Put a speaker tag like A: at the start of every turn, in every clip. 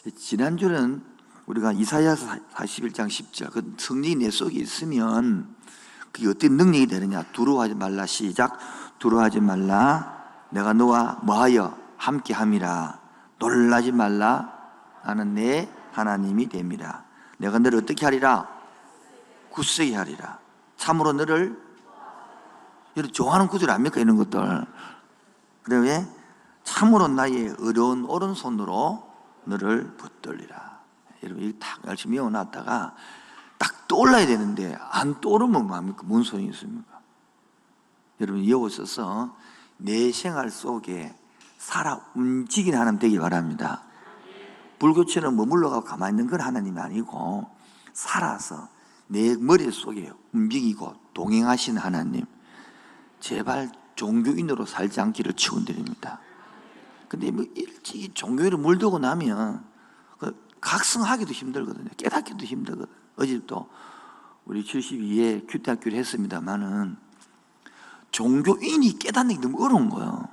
A: 지난주는 우리가 이사야서 41장 10절 그 성령이 내 속에 있으면 그게 어떤 능력이 되느냐. 두려워하지 말라. 시작. 두려워하지 말라. 내가 너와 뭐하여 함께함이라. 놀라지 말라. 나는 내 하나님이 됨이라. 내가 너를 어떻게 하리라? 굳세게 하리라. 참으로 너를, 여러분 좋아하는 구절 아닙니까? 이런 것들. 그래 왜? 참으로 나의 어려운 오른손으로 너를 붙들리라. 여러분 이거 딱 열심히 외워놨다가 딱 떠올라야 되는데 안 떠오르면 뭐합니까? 뭔 소용이 있습니까? 여러분 외워서서 내 생활 속에 살아 움직이는 하나님 되길 바랍니다. 불교처럼 머물러가고 가만히 있는 건 하나님이 아니고 살아서 내 머릿속에 움직이고 동행하시는 하나님, 제발 종교인으로 살지 않기를 축원드립니다. 근데 뭐 일찍이 종교인으로 물들고 나면 각성하기도 힘들거든요. 깨닫기도 힘들거든요. 어제도 우리 72회 큐대학교를 했습니다만은 종교인이 깨닫는 게 너무 어려운 거예요.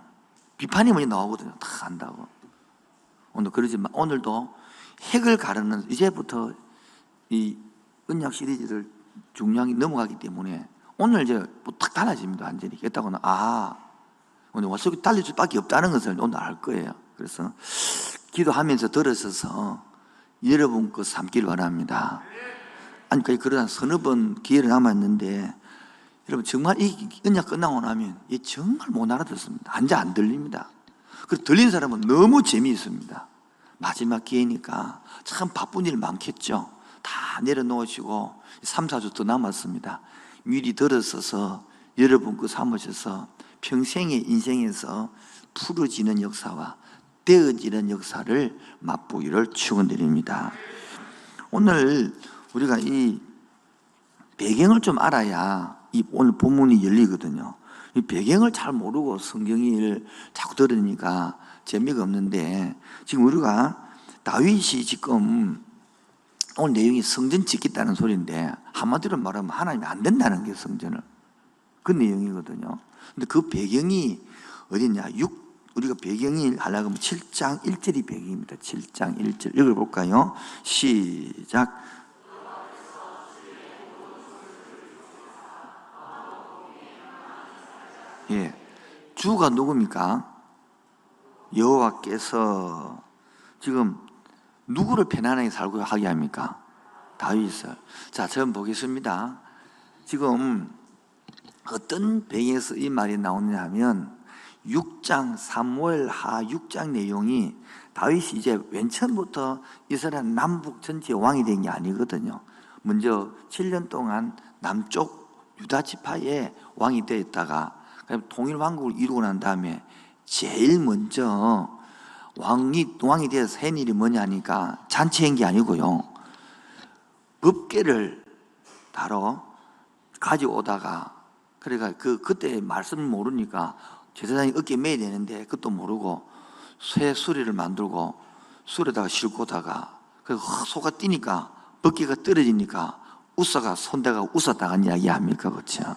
A: 비판이 많이 나오거든요. 다 안다고. 오늘 그러지만 오늘도 핵을 가르는 이제부터 이 언약 시리즈를 중량이 넘어가기 때문에 오늘 이제 딱 달라집니다. 완전히 깼다고는 오늘 와서 달릴 수밖에 없다는 것을 오늘 알 거예요. 그래서 기도하면서 들어서서 여러분 거 삼길 바랍니다. 아니 그러다 서너 번 기회를 남았는데 여러분 정말 이 언약 끝나고 나면 이 정말 못 알아듣습니다. 완전 안 들립니다. 그리고 들린 사람은 너무 재미있습니다. 마지막 기회니까 참 바쁜 일 많겠죠. 다 내려놓으시고 3, 4주 더 남았습니다. 미리 들어서서 여러분 그 삼으셔서 평생의 인생에서 풀어지는 역사와 되어지는 역사를 맛보기를 축원드립니다. 오늘 우리가 이 배경을 좀 알아야 이 오늘 본문이 열리거든요. 이 배경을 잘 모르고 성경을 자꾸 들으니까 재미가 없는데, 지금 우리가 다윗이 지금 오늘 내용이 성전 짓겠다는 소리인데 한마디로 말하면 하나님이 안 된다는 게 성전을, 그 내용이거든요. 근데 그 배경이 어디냐? 우리가 배경이 하려고 하면 7장 1절이 배경입니다. 7장 1절 읽어볼까요? 시작. 예, 주가 누굽니까? 여호와께서 지금 누구를 편안하게 살고 하게 합니까? 다윗을. 자, 저는 보겠습니다. 지금 어떤 배경에서 이 말이 나오느냐 하면 6장 사무엘하 6장 내용이 다윗이 이제 맨 처음부터 이스라엘 남북 전체 왕이 된 게 아니거든요. 먼저 7년 동안 남쪽 유다 지파의 왕이 되었다가 통일 왕국을 이루고 난 다음에 제일 먼저 왕이 되어서 한 일이 뭐냐 하니까 잔치한 게 아니고요, 법궤를 다뤄 가져오다가, 그러니까 그때 말씀을 모르니까 제사장이 어깨에 매야 되는데 그것도 모르고 쇠 수레를 만들고 수레다가 싣고 다가 소가 뛰니까 법궤가 떨어지니까 웃어가 손대가 웃었다간 이야기 합니까? 그렇죠?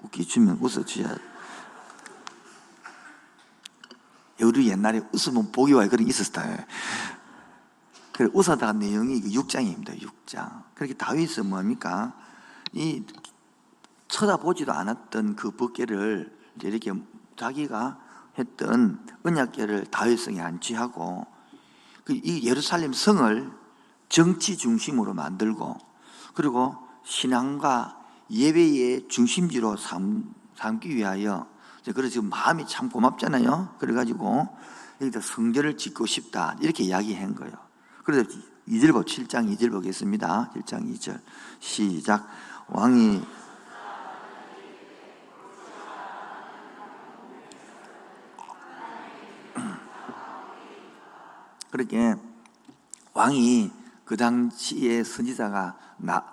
A: 웃기주면 웃어줘야. 우리 옛날에 웃으면 복이 와요. 그런 게 있었어요. 그래, 웃어다가 내용이 6장입니다. 6장. 그렇게 다윗은 뭐합니까? 이 쳐다보지도 않았던 그 법궤를 이렇게 자기가 했던 언약궤를 다윗성에 안치하고 이 예루살렘 성을 정치 중심으로 만들고, 그리고 신앙과 예배의 중심지로 삼기 위하여, 그래서 지금 마음이 참 고맙잖아요. 그래가지고 여기다 성전을 짓고 싶다 이렇게 이야기한 거예요. 그래서 2절 7장 2절 보겠습니다. 7장 2절 시작. 왕이 그렇게 왕이 그 당시에 선지자가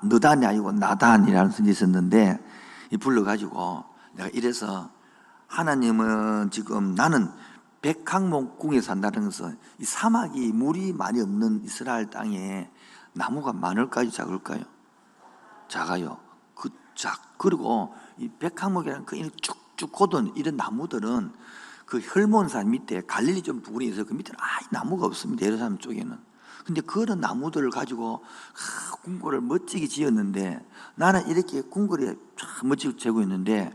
A: 느단이 아니고 나단이라는 선지자 있었는데, 이 불러가지고 내가 이래서 하나님은 지금 나는 백항목궁에 산다는 것은 이 사막이 물이 많이 없는 이스라엘 땅에 나무가 많을까요? 작을까요? 작아요. 그리고 이 백항목이라는 그 쭉쭉 고든 이런 나무들은 그 헐몬산 밑에 갈릴리 좀 부근에 있어서 그 밑에는 나무가 없습니다. 예루살렘 쪽에는. 근데 그런 나무들을 가지고 궁궐을 멋지게 지었는데 나는 이렇게 궁궐에 참 멋지게 재고 있는데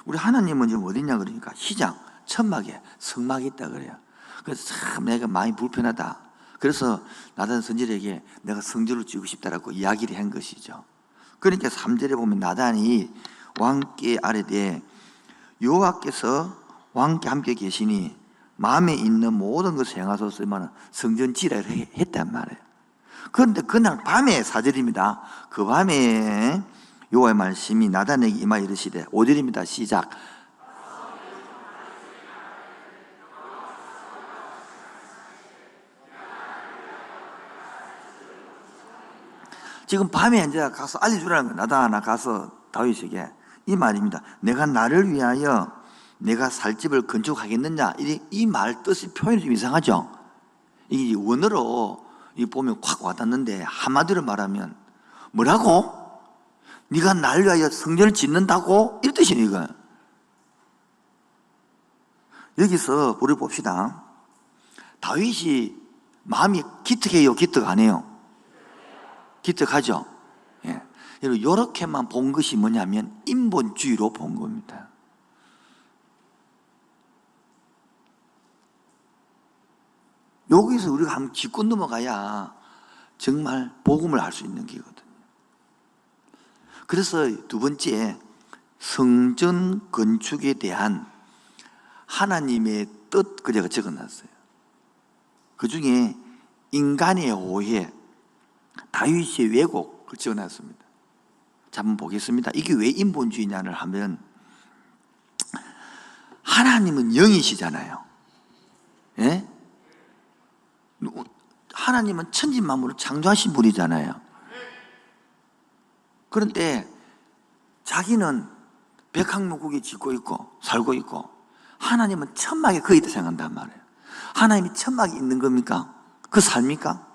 A: 우리 하나님은 지금 어디냐 그러니까 시장, 천막에 성막이 있다 그래요. 그래서 참 내가 많이 불편하다. 그래서 나단 선지자에게 내가 성전을 지고 싶다라고 이야기를 한 것이죠. 그러니까 3절에 보면 나단이 왕께 아뢰되 여호와께서 왕께 함께 계시니 마음에 있는 모든 것을 행하소서 성전 지으라 했단 말이에요. 그런데 그날 밤에 4절입니다. 그 밤에 여호와의 말씀이 나단에게 임하여 이르시되 5절입니다. 시작. 지금 밤에 이제 가서 알려주라는 거예요. 나단아 가서 다윗에게 이 말입니다. 내가 나를 위하여 내가 살 집을 건축하겠느냐? 이 말 뜻이 표현이 좀 이상하죠? 이게 원어로 보면 확 와닿는데 한마디로 말하면 뭐라고? 네가 나를 위하여 성전을 짓는다고? 이 뜻이네 이거. 여기서 우리 봅시다. 다윗이 마음이 기특해요? 기특 안 해요? 기특하죠? 예. 여러분 이렇게만 본 것이 뭐냐면 인본주의로 본 겁니다. 여기서 우리가 한번 짚고 넘어가야 정말 복음을 알 수 있는 게거든요. 그래서 두 번째, 성전 건축에 대한 하나님의 뜻, 그 제가 적어놨어요. 그 중에 인간의 오해, 다윗의 왜곡을 적어놨습니다. 자, 한번 보겠습니다. 이게 왜 인본주의냐를 하면 하나님은 영이시잖아요. 예? 하나님은 천지만물을 창조하신 분이잖아요. 그런데 자기는 백항목국에 짓고 있고 살고 있고 하나님은 천막에 거의 있다 생각한단 말이에요. 하나님이 천막에 있는 겁니까? 그 삶입니까?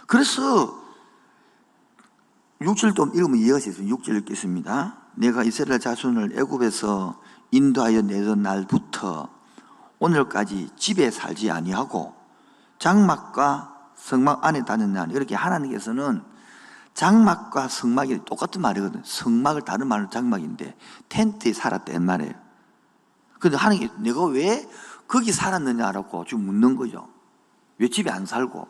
A: 그래서 6절 좀 읽으면 이해가 되겠습니다. 6절 읽겠습니다. 내가 이스라엘 자손을 애굽에서 인도하여 내던 날부터 오늘까지 집에 살지 아니하고 장막과 성막 안에 다녔나니, 이렇게 하나님께서는 장막과 성막이 똑같은 말이거든요. 성막을 다른 말로 장막인데 텐트에 살았단 말이에요. 그런데 하나님께 내가 왜 거기 살았느냐라고 지금 묻는 거죠. 왜 집에 안 살고?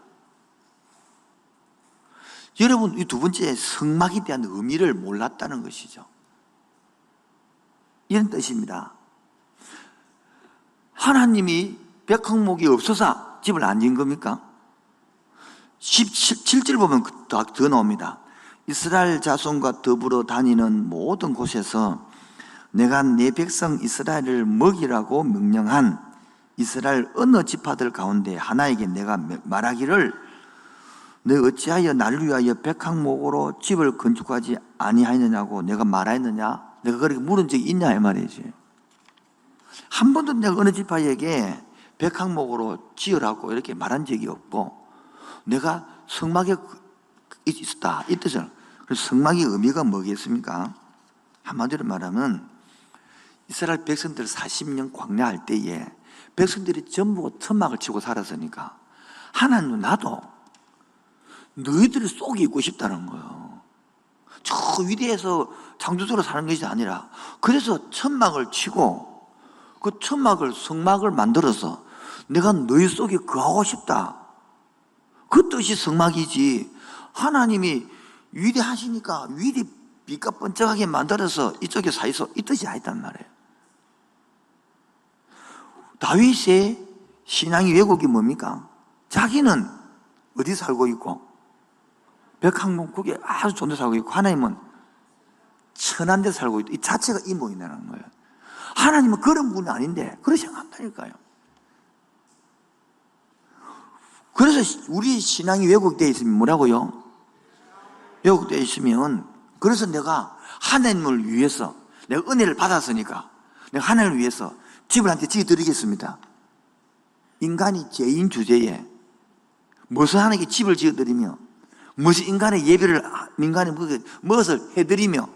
A: 여러분, 이 두 번째 성막에 대한 의미를 몰랐다는 것이죠. 이런 뜻입니다. 하나님이 백항목이 없어서 집을 안 지은 겁니까? 17절 보면 더 나옵니다. 이스라엘 자손과 더불어 다니는 모든 곳에서 내가 내 백성 이스라엘을 먹이라고 명령한 이스라엘 어느 지파들 가운데 하나에게 내가 말하기를 너 어찌하여 나를 위하여 백항목으로 집을 건축하지 아니하였느냐고 내가 말하였느냐? 내가 그렇게 물은 적이 있냐 이 말이지. 한 번도 내가 어느 지파에게 백항목으로 지으라고 이렇게 말한 적이 없고 내가 성막에 있었다 이 뜻은. 그래서 성막의 의미가 뭐겠습니까? 한마디로 말하면 이스라엘 백성들 40년 광야할 때에 백성들이 전부 천막을 치고 살았으니까 하나님은 나도 너희들이 속이 있고 싶다는 거예요. 저 위대해서 창조적으로 사는 것이 아니라 그래서 천막을 치고 그 천막을 성막을 만들어서 내가 너희 속에 거하고 싶다. 그 뜻이 성막이지. 하나님이 위대하시니까 위대 빛과 번쩍하게 만들어서 이쪽에 사 있어 이 뜻이 아니단 말이에요. 다윗의 신앙의 왜곡이 뭡니까? 자기는 어디 살고 있고 백항목국에 아주 좋은 데 살고 있고 하나님은 천한 데 살고 있다. 이 자체가 인본이라는 거예요. 하나님은 그런 분이 아닌데 그렇게 생각한다니까요. 그래서 우리 신앙이 왜곡되어 있으면 뭐라고요? 왜곡되어 있으면 그래서 내가 하나님을 위해서 내가 은혜를 받았으니까 내가 하나님을 위해서 집을 한테 지어드리겠습니다. 인간이 죄인 주제에 무엇을 하나님께 집을 지어드리며 무엇이 인간의 예배를 인간의 무엇을 해드리며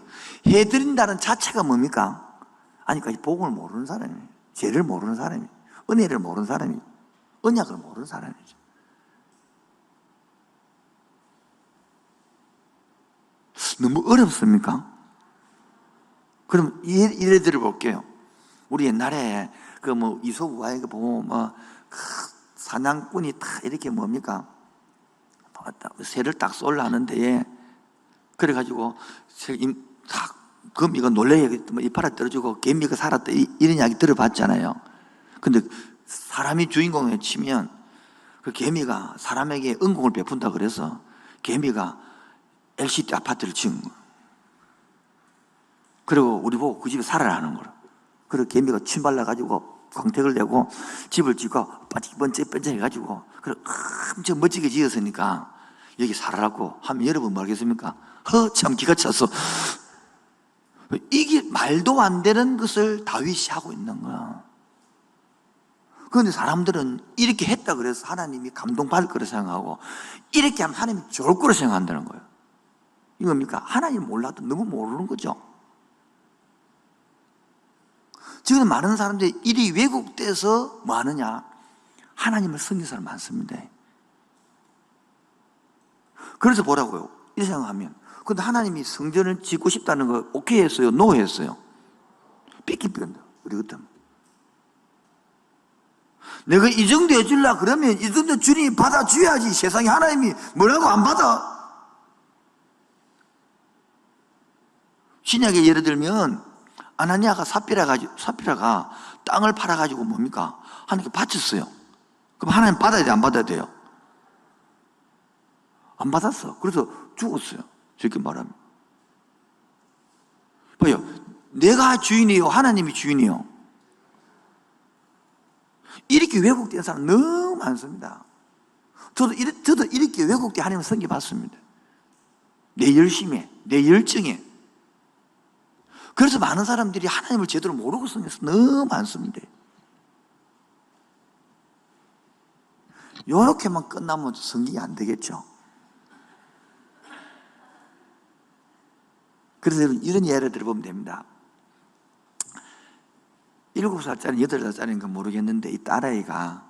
A: 해드린다는 자체가 뭡니까? 아니, 그러니까 복음을 모르는 사람이에요. 죄를 모르는 사람이에요. 은혜를 모르는 사람이에요. 언약을 모르는 사람이죠. 너무 어렵습니까? 그럼 예를 들어 볼게요. 우리 옛날에 그 뭐 이솝우화에 보면 뭐 사냥꾼이 딱 이렇게 뭡니까? 새를 딱 쏠라 하는데, 그래가지고 거미가 놀래야 이파라 떨어지고 개미가 살았다 이런 이야기 들어봤잖아요. 근데 사람이 주인공에 치면 그 개미가 사람에게 은공을 베푼다 그래서 개미가 LCD 아파트를 지은 거예요. 그리고 우리 보고 그 집에 살아라는 거예요. 그리고 개미가 침 발라가지고 광택을 내고 집을 짓고 번쩍번쩍 해가지고 그리고 엄청 멋지게 지었으니까 여기 살아라고 하면 여러분 뭐 하겠습니까? 참 기가 차서. 이게 말도 안 되는 것을 다윗이 하고 있는 거야. 그런데 사람들은 이렇게 했다 그래서 하나님이 감동받을 거라 생각하고 이렇게 하면 하나님이 좋을 거라 생각한다는 거예요. 이겁니까? 하나님 몰라도 너무 모르는 거죠. 지금 많은 사람들이 일이 왜곡돼서 뭐 하느냐? 하나님을 섬기는 사람 많습니다. 그래서 뭐라고요? 이렇게 생각하면, 근데 하나님이 성전을 짓고 싶다는 거 오케이 했어요? 노 했어요? 삐끼삐끼한다. 우리 같으면. 내가 이 정도 해주려 그러면 이 정도 주님이 받아줘야지. 세상에 하나님이 뭐라고 안 받아? 신약에 예를 들면 아나니아가 삽비라가 땅을 팔아가지고 뭡니까? 하나님께 바쳤어요. 그럼 하나님 받아야 돼? 안 받아야 돼요? 안 받았어. 그래서 죽었어요. 저렇게 말하면. 봐요. 내가 주인이요, 하나님이 주인이요. 이렇게 왜곡된 사람 너무 많습니다. 저도 이렇게 왜곡된 하나님을 섬겨봤습니다. 내 열심에, 내 열정에. 그래서 많은 사람들이 하나님을 제대로 모르고 섬겨서 너무 많습니다. 이렇게만 끝나면 성경이 안 되겠죠. 그래서 이런 예를 들어보면 됩니다. 7살짜리, 8살짜리인 건 모르겠는데 이 딸아이가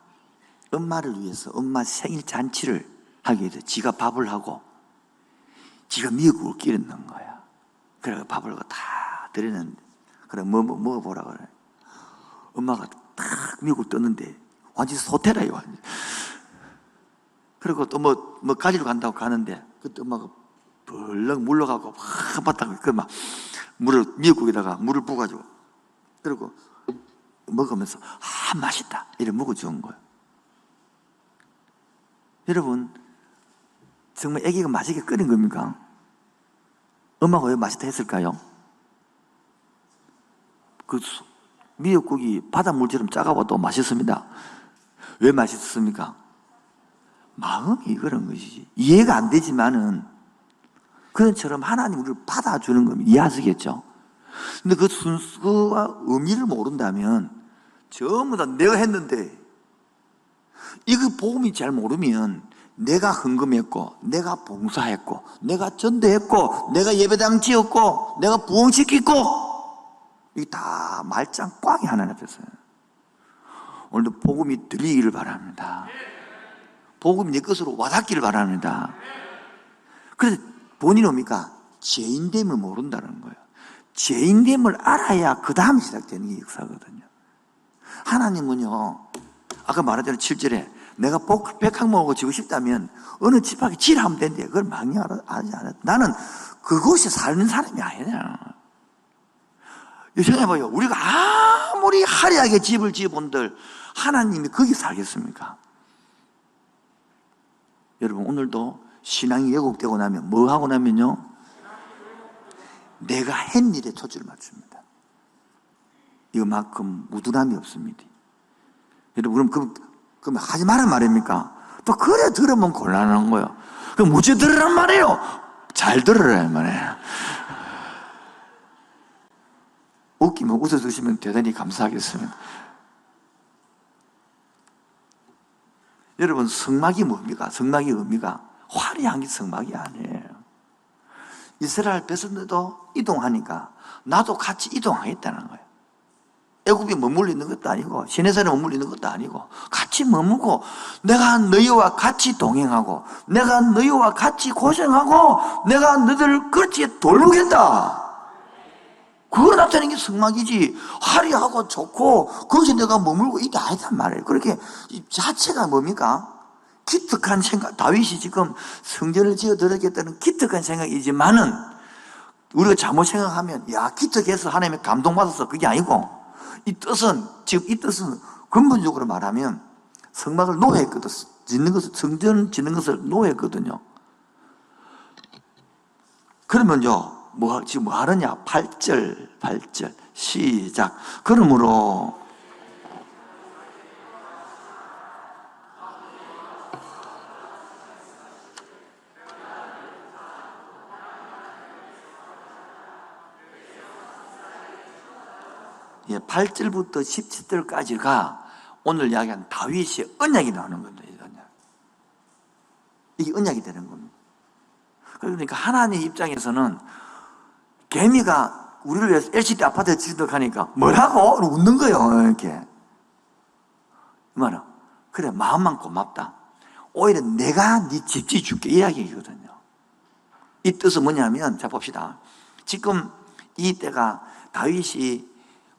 A: 엄마를 위해서 엄마 생일 잔치를 하기 위해서 지가 밥을 하고 지가 미역국을 끓였는 거야. 그래서 밥을 다 드리는데, 그래 먹어보라 그래. 엄마가 딱 미역국 떴는데 완전 소태라요. 완전. 그리고 또 뭐 가지러 간다고 가는데 그때 엄마가 벌렁 물러가고 막 바닥에 막 미역국에다가 물을 부어가지고 그리고 먹으면서 맛있다 이래 먹어주는 거예요. 여러분, 정말 애기가 맛있게 끓인 겁니까? 엄마가 왜 맛있다 했을까요? 그 미역국이 바닷물처럼 작아봐도 맛있습니다. 왜 맛있습니까? 마음이 그런 것이지. 이해가 안 되지만은 그런처럼 하나님 우리를 받아주는 겁니다. 이해하시겠죠? 근데 그 순서와 의미를 모른다면 전부 다 내가 했는데, 이거 복음이 잘 모르면 내가 헌금했고 내가 봉사했고 내가 전도했고 내가 예배당 지었고 내가 부흥시켰고 이게 다 말짱 꽝이 하나 앞에서. 오늘도 복음이 들리기를 바랍니다. 복음이 내 것으로 와닿기를 바랍니다. 그래서 본인은 뭡니까? 죄인됨을 모른다는 거예요. 죄인됨을 알아야 그 다음 시작되는 게 역사거든요. 하나님은요, 아까 말했던 7절에 내가 백항목을 지고 싶다면 어느 집하게 지라 하면 된대. 그걸 망령하지 않았다. 나는 그곳에 사는 사람이 아니야. 생각해봐요. 우리가 아무리 화려하게 집을 지어본들 하나님이 거기 살겠습니까? 여러분, 오늘도 신앙이 왜곡되고 나면 뭐 하고 나면요? 내가 한 일에 초점을 맞춥니다. 이거만큼 무둔함이 없습니다. 여러분, 그럼 하지 말란 말입니까? 또 그래 들으면 곤란한 거예요. 그럼 무죄 들으란 말이에요. 잘 들으란 말이에요. 웃기면 웃어주시면 대단히 감사하겠습니다. 여러분, 성막이 뭡니까? 성막의 의미가 화려한 게 성막이 아니에요. 이스라엘 백성들도 이동하니까 나도 같이 이동하겠다는 거예요. 애굽에 머물러 있는 것도 아니고 시내산에 머물러 있는 것도 아니고 같이 머물고 내가 너희와 같이 동행하고 내가 너희와 같이 고생하고 내가 너희들을 그렇게 돌보겠다. 그걸 나타내는 게 성막이지 화려하고 좋고 거기서 내가 머물고 이게 아니단 말이에요. 그렇게 이 자체가 뭡니까? 기특한 생각. 다윗이 지금 성전을 지어드리겠다는 기특한 생각이지만은 우리가 잘못 생각하면 야 기특해서 하나님의 감동받아서 그게 아니고 이 뜻은 지금 이 뜻은 근본적으로 말하면 성막을 노예했거든. 짓는 것을 성전 짓는 것을 노예했거든요. 그러면요 지금 뭐 하느냐? 8절 시작. 그러므로 예, 8절부터 17절까지가 오늘 이야기한 다윗의 언약이 나오는 겁니다. 이게 언약이 되는 겁니다. 그러니까 하나님 입장에서는 개미가 우리를 위해서 LCD 아파트에 지도하니까 뭐라고? 웃는 거예요. 이렇게. 말은 그래 마음만 고맙다. 오히려 내가 네 집 지어줄게 이 이야기거든요. 이 뜻은 뭐냐면 자 봅시다. 지금 이 때가 다윗이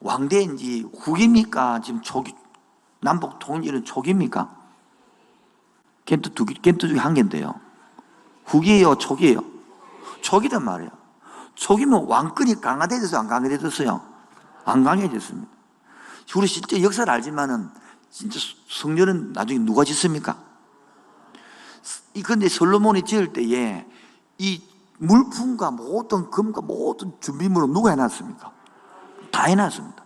A: 왕대인지 후기입니까? 지금 초기 남북 통일은 초기입니까? 겐트 중에 한 개인데요. 후기예요, 초기예요? 초기단 말이에요. 초기면 왕권이 강화되어서 안 강화되었어요? 안 강해졌습니다. 우리 실제 역사를 알지만은 진짜 성전은 나중에 누가 짓습니까? 그런데 솔로몬이 지을 때에 이 물품과 모든 금과 모든 준비물을 누가 해놨습니까? 다 해놨습니다.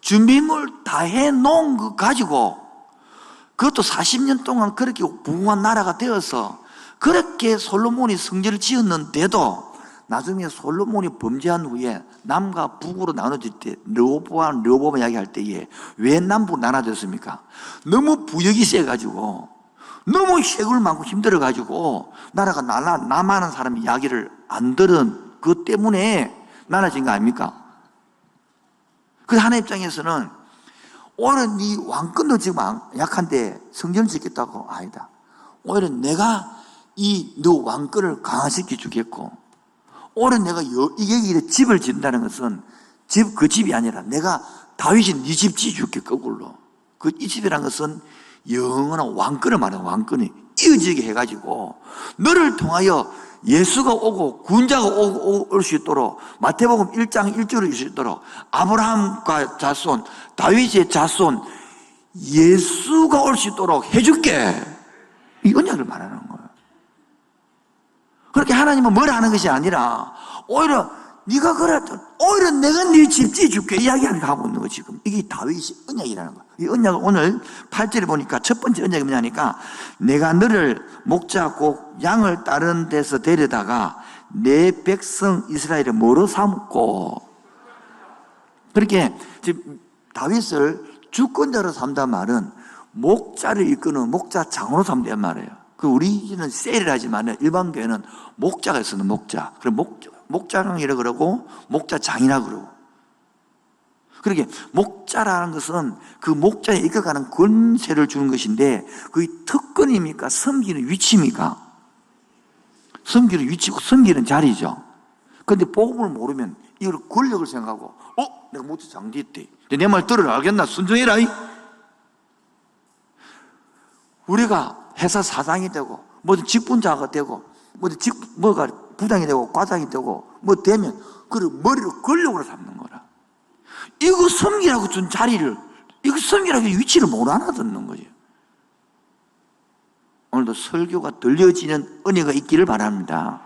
A: 준비물 다 해놓은 거 가지고 그것도 40년 동안 그렇게 부흥한 나라가 되어서 그렇게 솔로몬이 성전을 지었는데도 나중에 솔로몬이 범죄한 후에 남과 북으로 나눠질 때 르호보암 이야기할 때에 왜 남북 나눠졌습니까? 너무 부역이 세가지고 너무 해굴 많고 힘들어가지고 나라가 남하는 사람 이야기를 안 들은 그것 때문에 나눠진 거 아닙니까? 그래서 하나님 입장에서는 오히려 네 왕권도 지금 약한데 성전을 짓겠다고 아니다. 오히려 내가 이 너 왕권을 강화시켜 주겠고 오히려 내가 이게 집을 짓는다는 것은 그 집이 아니라 내가 다윗이 네 집 지어줄게 거꾸로. 이 집이라는 것은 영원한 왕권을 말하는 왕권이 이어지게 해가지고 너를 통하여 예수가 오고 군자가 올 수 있도록 마태복음 1장 1절을 줄 수 있도록 아브라함과 자손 다윗의 자손 예수가 올 수 있도록 해줄게. 이 언약을 말하는 거예요. 그렇게 하나님은 뭘 하는 것이 아니라 오히려 네가 그래 오히려 내가 네 집 지어줄게 이야기하는 거 하고 있는 거 지금. 이게 다윗의 언약이라는 거예요. 이 언약을 오늘 8절에 보니까 첫 번째 언약이 뭐냐니까 내가 너를 목자 꼭 양을 다른 데서 데려다가 내 백성 이스라엘을 뭐로 삼고 그렇게 지금 다윗을 주권자로 삼단 말은 목자를 이끄는 목자장으로 삼단 말이에요. 그 우리는 셀을 하지만 일반 교회는 목자가 있어요. 목자. 그래 목자랑이라 그러고 목자장이라 그러고. 그렇게 목자라는 것은 그 목자에 이끌어가는 권세를 주는 것인데 그게 특권입니까? 섬기는 위치입니까? 섬기는 위치고 섬기는 자리죠. 그런데 복음을 모르면 이걸 권력을 생각하고 내가 목자장 됐대. 내 말 들으라 알겠나? 순종해라. 우리가 회사 사장이 되고 뭐든 직분자가 되고 뭐든 뭐가 부장이 되고 과장이 되고 뭐 되면 그를 머리로 권력으로 삼는 거라. 이거 섬기라고 준 자리를 이거 섬기라고 위치를 못 알아듣는 거죠. 오늘도 설교가 들려지는 은혜가 있기를 바랍니다.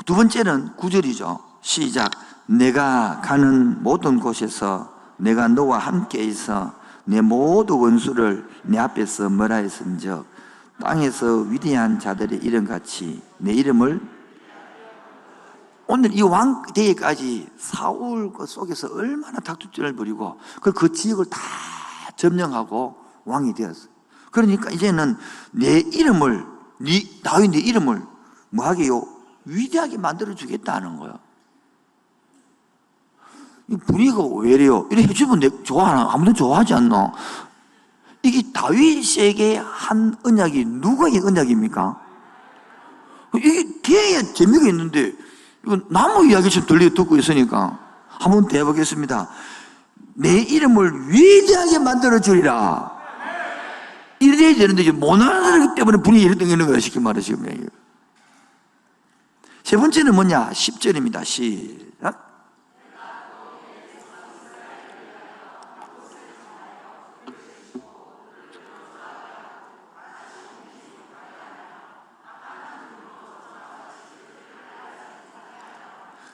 A: 두 번째는 9절이죠. 시작. 내가 가는 모든 곳에서 내가 너와 함께 있어 내 모든 원수를 내 앞에서 뭐라 했은즉 땅에서 위대한 자들의 이름같이 내 이름을 오늘 이 왕대에까지 사울 속에서 얼마나 닥투질을 벌이고 그 지역을 다 점령하고 왕이 되었어요. 그러니까 이제는 내 이름을 다윗 내 이름을 뭐하게요? 위대하게 만들어주겠다는 거예요. 이 분위기가 왜 이래요? 이래 해주면 좋아하나? 아무도 좋아하지 않나? 이게 다윗에게 한 언약이 누구의 언약입니까? 이게 되게 재미가 있는데 이건 나무 이야기처럼 듣고 있으니까 한번 더 해보겠습니다. 내 이름을 위대하게 만들어주리라. 이래야 되는데 못 알아듣기 때문에 분위기 이랬던 게 있는 거예요. 쉽게 말해 지금. 세 번째는 뭐냐? 10절입니다. 시작.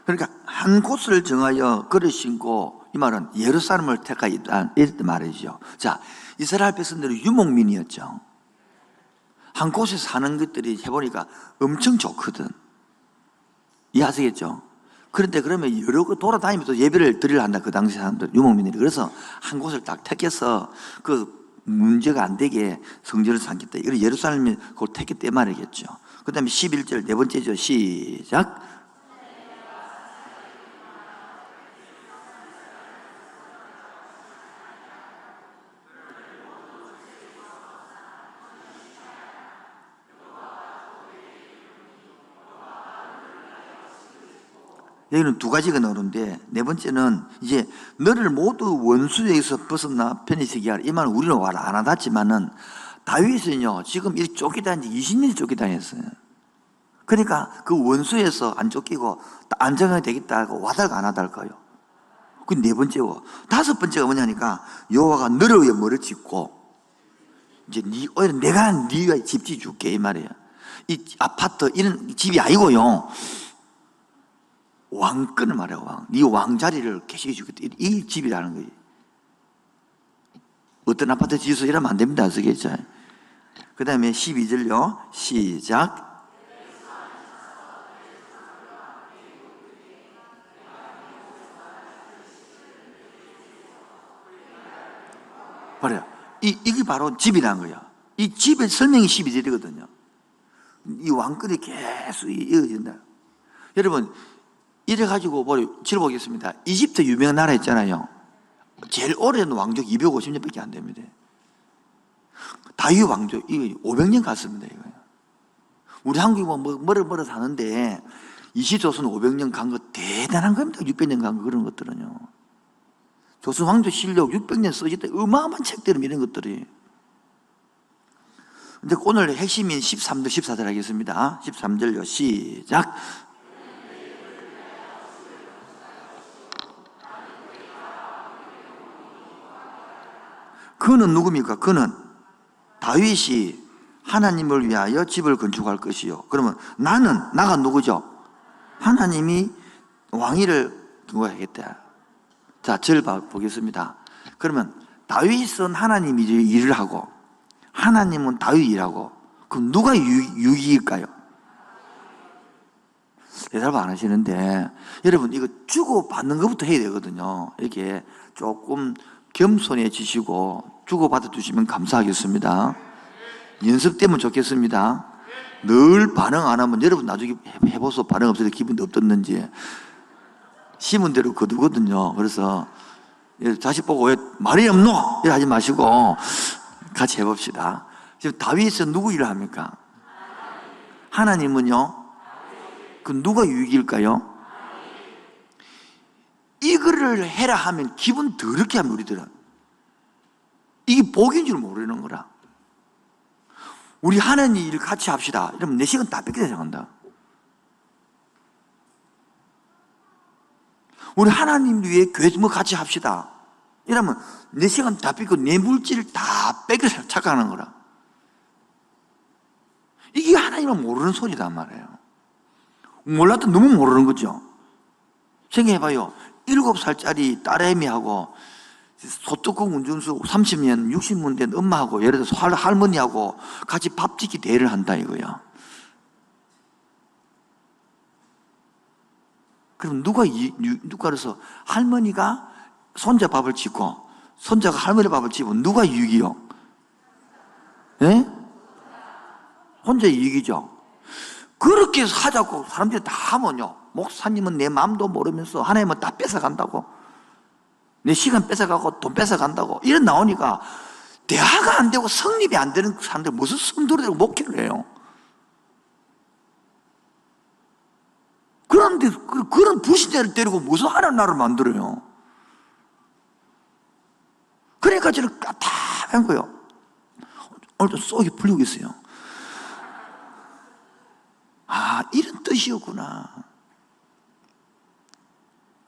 A: 그러니까 한 곳을 정하여 그릇 신고, 이 말은 예루살렘을 택하였다 이랬단 말이죠. 자, 이스라엘 백성들은 유목민이었죠. 한 곳에 사는 것들이 해보니까 엄청 좋거든. 이해하시겠죠? 그런데 그러면 여러 곳 돌아다니면서 예배를 드리려 한다. 그 당시 사람들, 유목민들이. 그래서 한 곳을 딱 택해서 그 문제가 안 되게 성전을 삼겠다. 이걸 예루살렘을 그걸 택했단 말이겠죠. 그 다음에 11절 네 번째죠. 시작. 여기는 두 가지가 나오는데, 네 번째는 이제 너를 모두 원수에게서 벗어나 편히 하라. 이 말은 우리는 안 와닿지만은 다윗은요 지금 이 쫓기다닌 지 20년이 쫓기다녔어요. 그러니까 그 원수에서 안 쫓기고 안정하게 되겠다고 와닿을까 안 와닿을까요? 그 네 번째고, 다섯 번째가 뭐냐니까 여호와가 너를 위해 뭐를 짓고 이제 오히려 내가 네가 집 지어줄게 이 말이에요. 이 아파트 이런 집이 아니고요, 왕권을 말해요. 왕. 네 왕자리를 계시게 주겠다. 이 집이라는 거예요. 어떤 아파트 지어서 이러면 안 됩니다. 아시겠죠? 그 다음에 12절요. 시작. 그래요. 이게 바로 집이라는 거예요. 이 집의 설명이 12절이거든요. 이 왕권이 계속 이어진다. 여러분, 이래가지고 지어보겠습니다. 이집트 유명한 나라 있잖아요. 제일 오래된 왕족 250년밖에 안 됩니다. 다윗 왕족, 이거 500년 갔습니다. 이거. 우리 한국이 멀어 사는데 이시조선 500년 간 거 대단한 겁니다. 600년 간 거, 그런 것들은요. 조선 왕조 실력 600년 써졌다. 어마어마한 책들은 이런 것들이. 근데 오늘 핵심인 13절, 14절 하겠습니다. 13절요. 시작. 그는 누굽니까? 그는 다윗이 하나님을 위하여 집을 건축할 것이요. 그러면 나가 누구죠? 하나님이 왕위를 누구하겠다. 자, 절 보겠습니다. 그러면 다윗은 하나님이 일을 하고 하나님은 다윗이 일하고, 그럼 누가 유익일까요? 대답 안 하시는데, 여러분 이거 주고받는 것부터 해야 되거든요. 이렇게 조금 겸손해지시고 주고받아 주시면 감사하겠습니다. 연습되면 좋겠습니다. 늘 반응 안 하면 여러분 나중에 해보소 반응 없을 때 기분이 어떻는지. 심은 대로 거두거든요. 그래서 자식 보고 왜 말이 없노? 이래 하지 마시고 같이 해봅시다. 지금 다윗은 누구 일을 합니까? 하나님은요? 그 누가 유익일까요? 이거를 해라 하면 기분 더럽게 하면 우리들은 이게 복인 줄 모르는 거라. 우리 하나님 일을 같이 합시다. 이러면 내 시간 다 뺏기게 생각한다. 우리 하나님 위해 교회 뭐 같이 합시다. 이러면 내 시간 다 뺏고 내 물질을 다 뺏겨서 착각하는 거라. 이게 하나님은 모르는 소리단 말이에요. 몰라도 너무 모르는 거죠. 생각해봐요. 7살짜리 딸애미하고 소뚜껑 운전수 30년, 60년 된 엄마하고 예를 들어서 할머니하고 같이 밥 짓기 대회를 한다 이거야. 그럼 누가 그래서 할머니가 손자 밥을 짓고 손자가 할머니 밥을 짓고 누가 이익이요? 예? 혼자 이익이죠. 그렇게 하자고 사람들이 다 하면요, 목사님은 내 마음도 모르면서 하나님은 다 뺏어간다고, 내 시간 뺏어가고 돈 뺏어간다고 이런 나오니까 대화가 안 되고 성립이 안 되는 사람들 무슨 성도를 되고 목회를 해요? 그런데 그런 불신자를 데리고 무슨 하나님 나라를 만들어요? 그러니까 저는 까딱한 거예요. 오늘도 쏙이 풀리고 있어요. 아, 이런 뜻이었구나.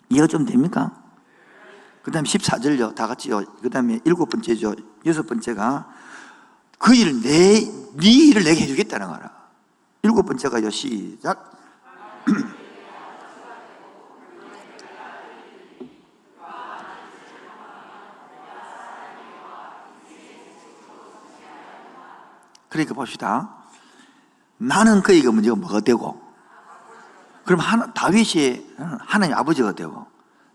A: 이해가 좀 됩니까? 그 다음에 14절요. 다 같이요. 그 다음에 7번째죠. 6번째가 그 일을 네 일을 내게 해주겠다는 거라. 7번째가요. 시작. 그러니까 봅시다. 나는 그에게 먼저 뭐가 되고, 그럼 다윗이 하나님 아버지가 되고,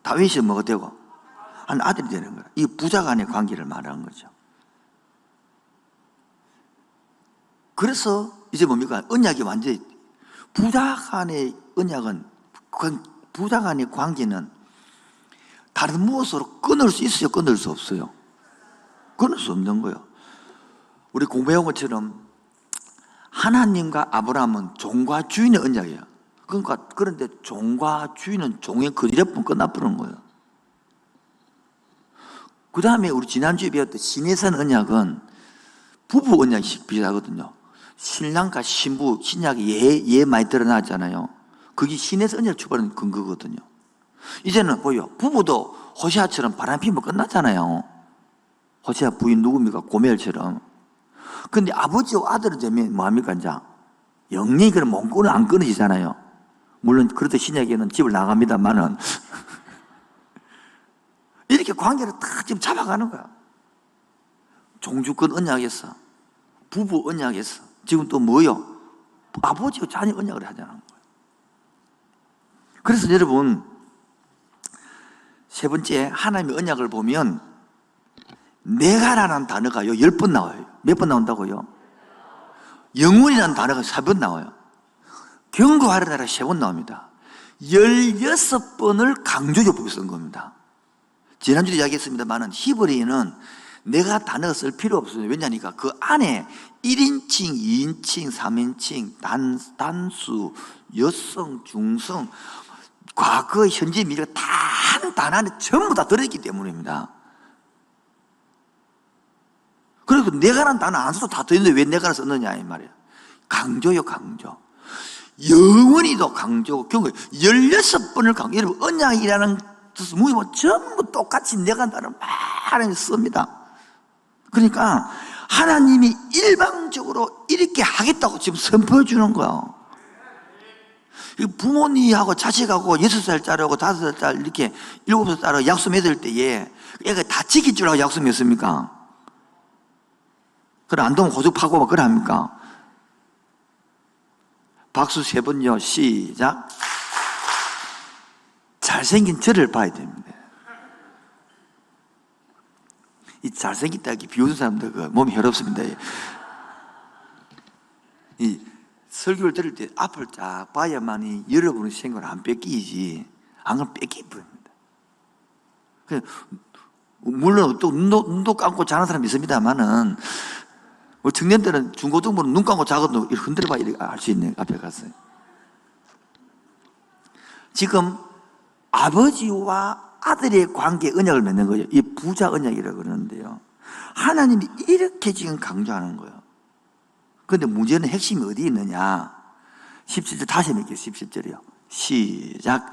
A: 다윗이 뭐가 되고, 한 아들이 되는 거야. 이 부자 간의 관계를 말하는 거죠. 그래서 이제 뭡니까? 언약이 완전히, 부자 간의 언약은, 부자 간의 관계는 다른 무엇으로 끊을 수 있어요? 끊을 수 없어요? 끊을 수 없는 거예요. 우리 공부해온 것처럼 하나님과 아브라함은 종과 주인의 언약이에요. 그런데 종과 주인은 종의 거지레뿐 끝나버리는 거예요. 그 다음에 우리 지난주에 배웠던 신해산 언약은 부부 언약이 비슷하거든요. 신랑과 신부, 신약에 예 많이 드러나잖아요. 그게 신해산 언약을 출발하는 근거거든요. 이제는 보여. 부부도 호시아처럼 바람 피면 끝났잖아요. 호시아 부인 누굽니까? 고멜처럼. 근데 아버지와 아들은 되면 뭐합니까, 이제? 영영이 그런 몸꾼은 안 끊어지잖아요. 물론, 그렇다 신약에는 집을 나갑니다만은. 이렇게 관계를 다 지금 잡아가는 거야. 종주권 언약에서, 부부 언약에서, 지금 또 뭐요? 아버지와 자녀 언약을 하자는 거예요. 그래서 여러분, 세 번째, 하나님의 언약을 보면, 내가라는 단어가요, 10번 나와요. 몇 번 나온다고요? 영원이라는 단어가 4번 나와요. 경고하려다가 3번 나옵니다. 16번을 강조적으로 쓴 겁니다. 지난주에 이야기했습니다만 히브리어는 내가 단어가 쓸 필요 없어요. 왜냐하니까 그 안에 1인칭, 2인칭, 3인칭, 단수, 여성, 중성, 과거, 현재, 미래가 다 한 단어 안에 전부 다 들어있기 때문입니다. 그리고 내가라는 단어 안 써도 다 들었는데 왜 내가를 썼느냐 이 말이에요. 강조요, 강조. 영원히도 강조고 경고 16번을 강조. 여러분 언약이라는 뜻은 뭐 전부 똑같이 내가 단어 많이 씁니다. 그러니까 하나님이 일방적으로 이렇게 하겠다고 지금 선포해 주는 거예요. 부모님하고 자식하고 6살짜리하고 5살짜리 이렇게 7살짜리 약속했을 때에 애가 다 지킬 줄 알고 약속했습니까? 그래, 안 되면 고집 파고 막 그래 합니까? 박수 3번요. 시작. 잘생긴 저를 봐야 됩니다. 이 잘생겼다 이렇게 비웃는 사람들 그 몸이 혈없습니다. 이 설교를 들을 때 앞을 쫙 봐야만이 여러분의 생각을 안 뺏기지. 안 그러면 뺏기버립니다. 물론 또 눈도 감고 자는 사람이 있습니다만은 우리 청년들은 중고등부는 눈 감고 자거든 흔들어봐 이렇게 알 수 있네. 앞에 갔어요. 지금 아버지와 아들의 관계 언약을 맺는 거예요. 이 부자 언약이라고 그러는데요. 하나님이 이렇게 지금 강조하는 거예요. 그런데 문제는 핵심이 어디 있느냐? 17절 다시 맺게요. 17절이요. 시작.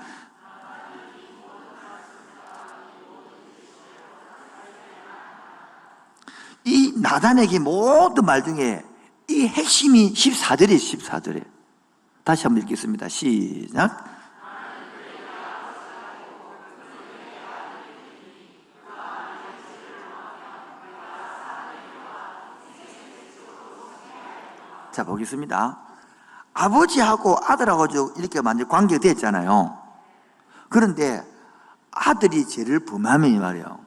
A: 이 나단에게 모든 말 중에 이 핵심이 14절이에요. 14절에 다시 한번 읽겠습니다. 시작. 자, 보겠습니다. 아버지하고 아들하고 이렇게 완전 관계가 됐잖아요. 그런데 아들이 죄를 범하면 이 말이에요.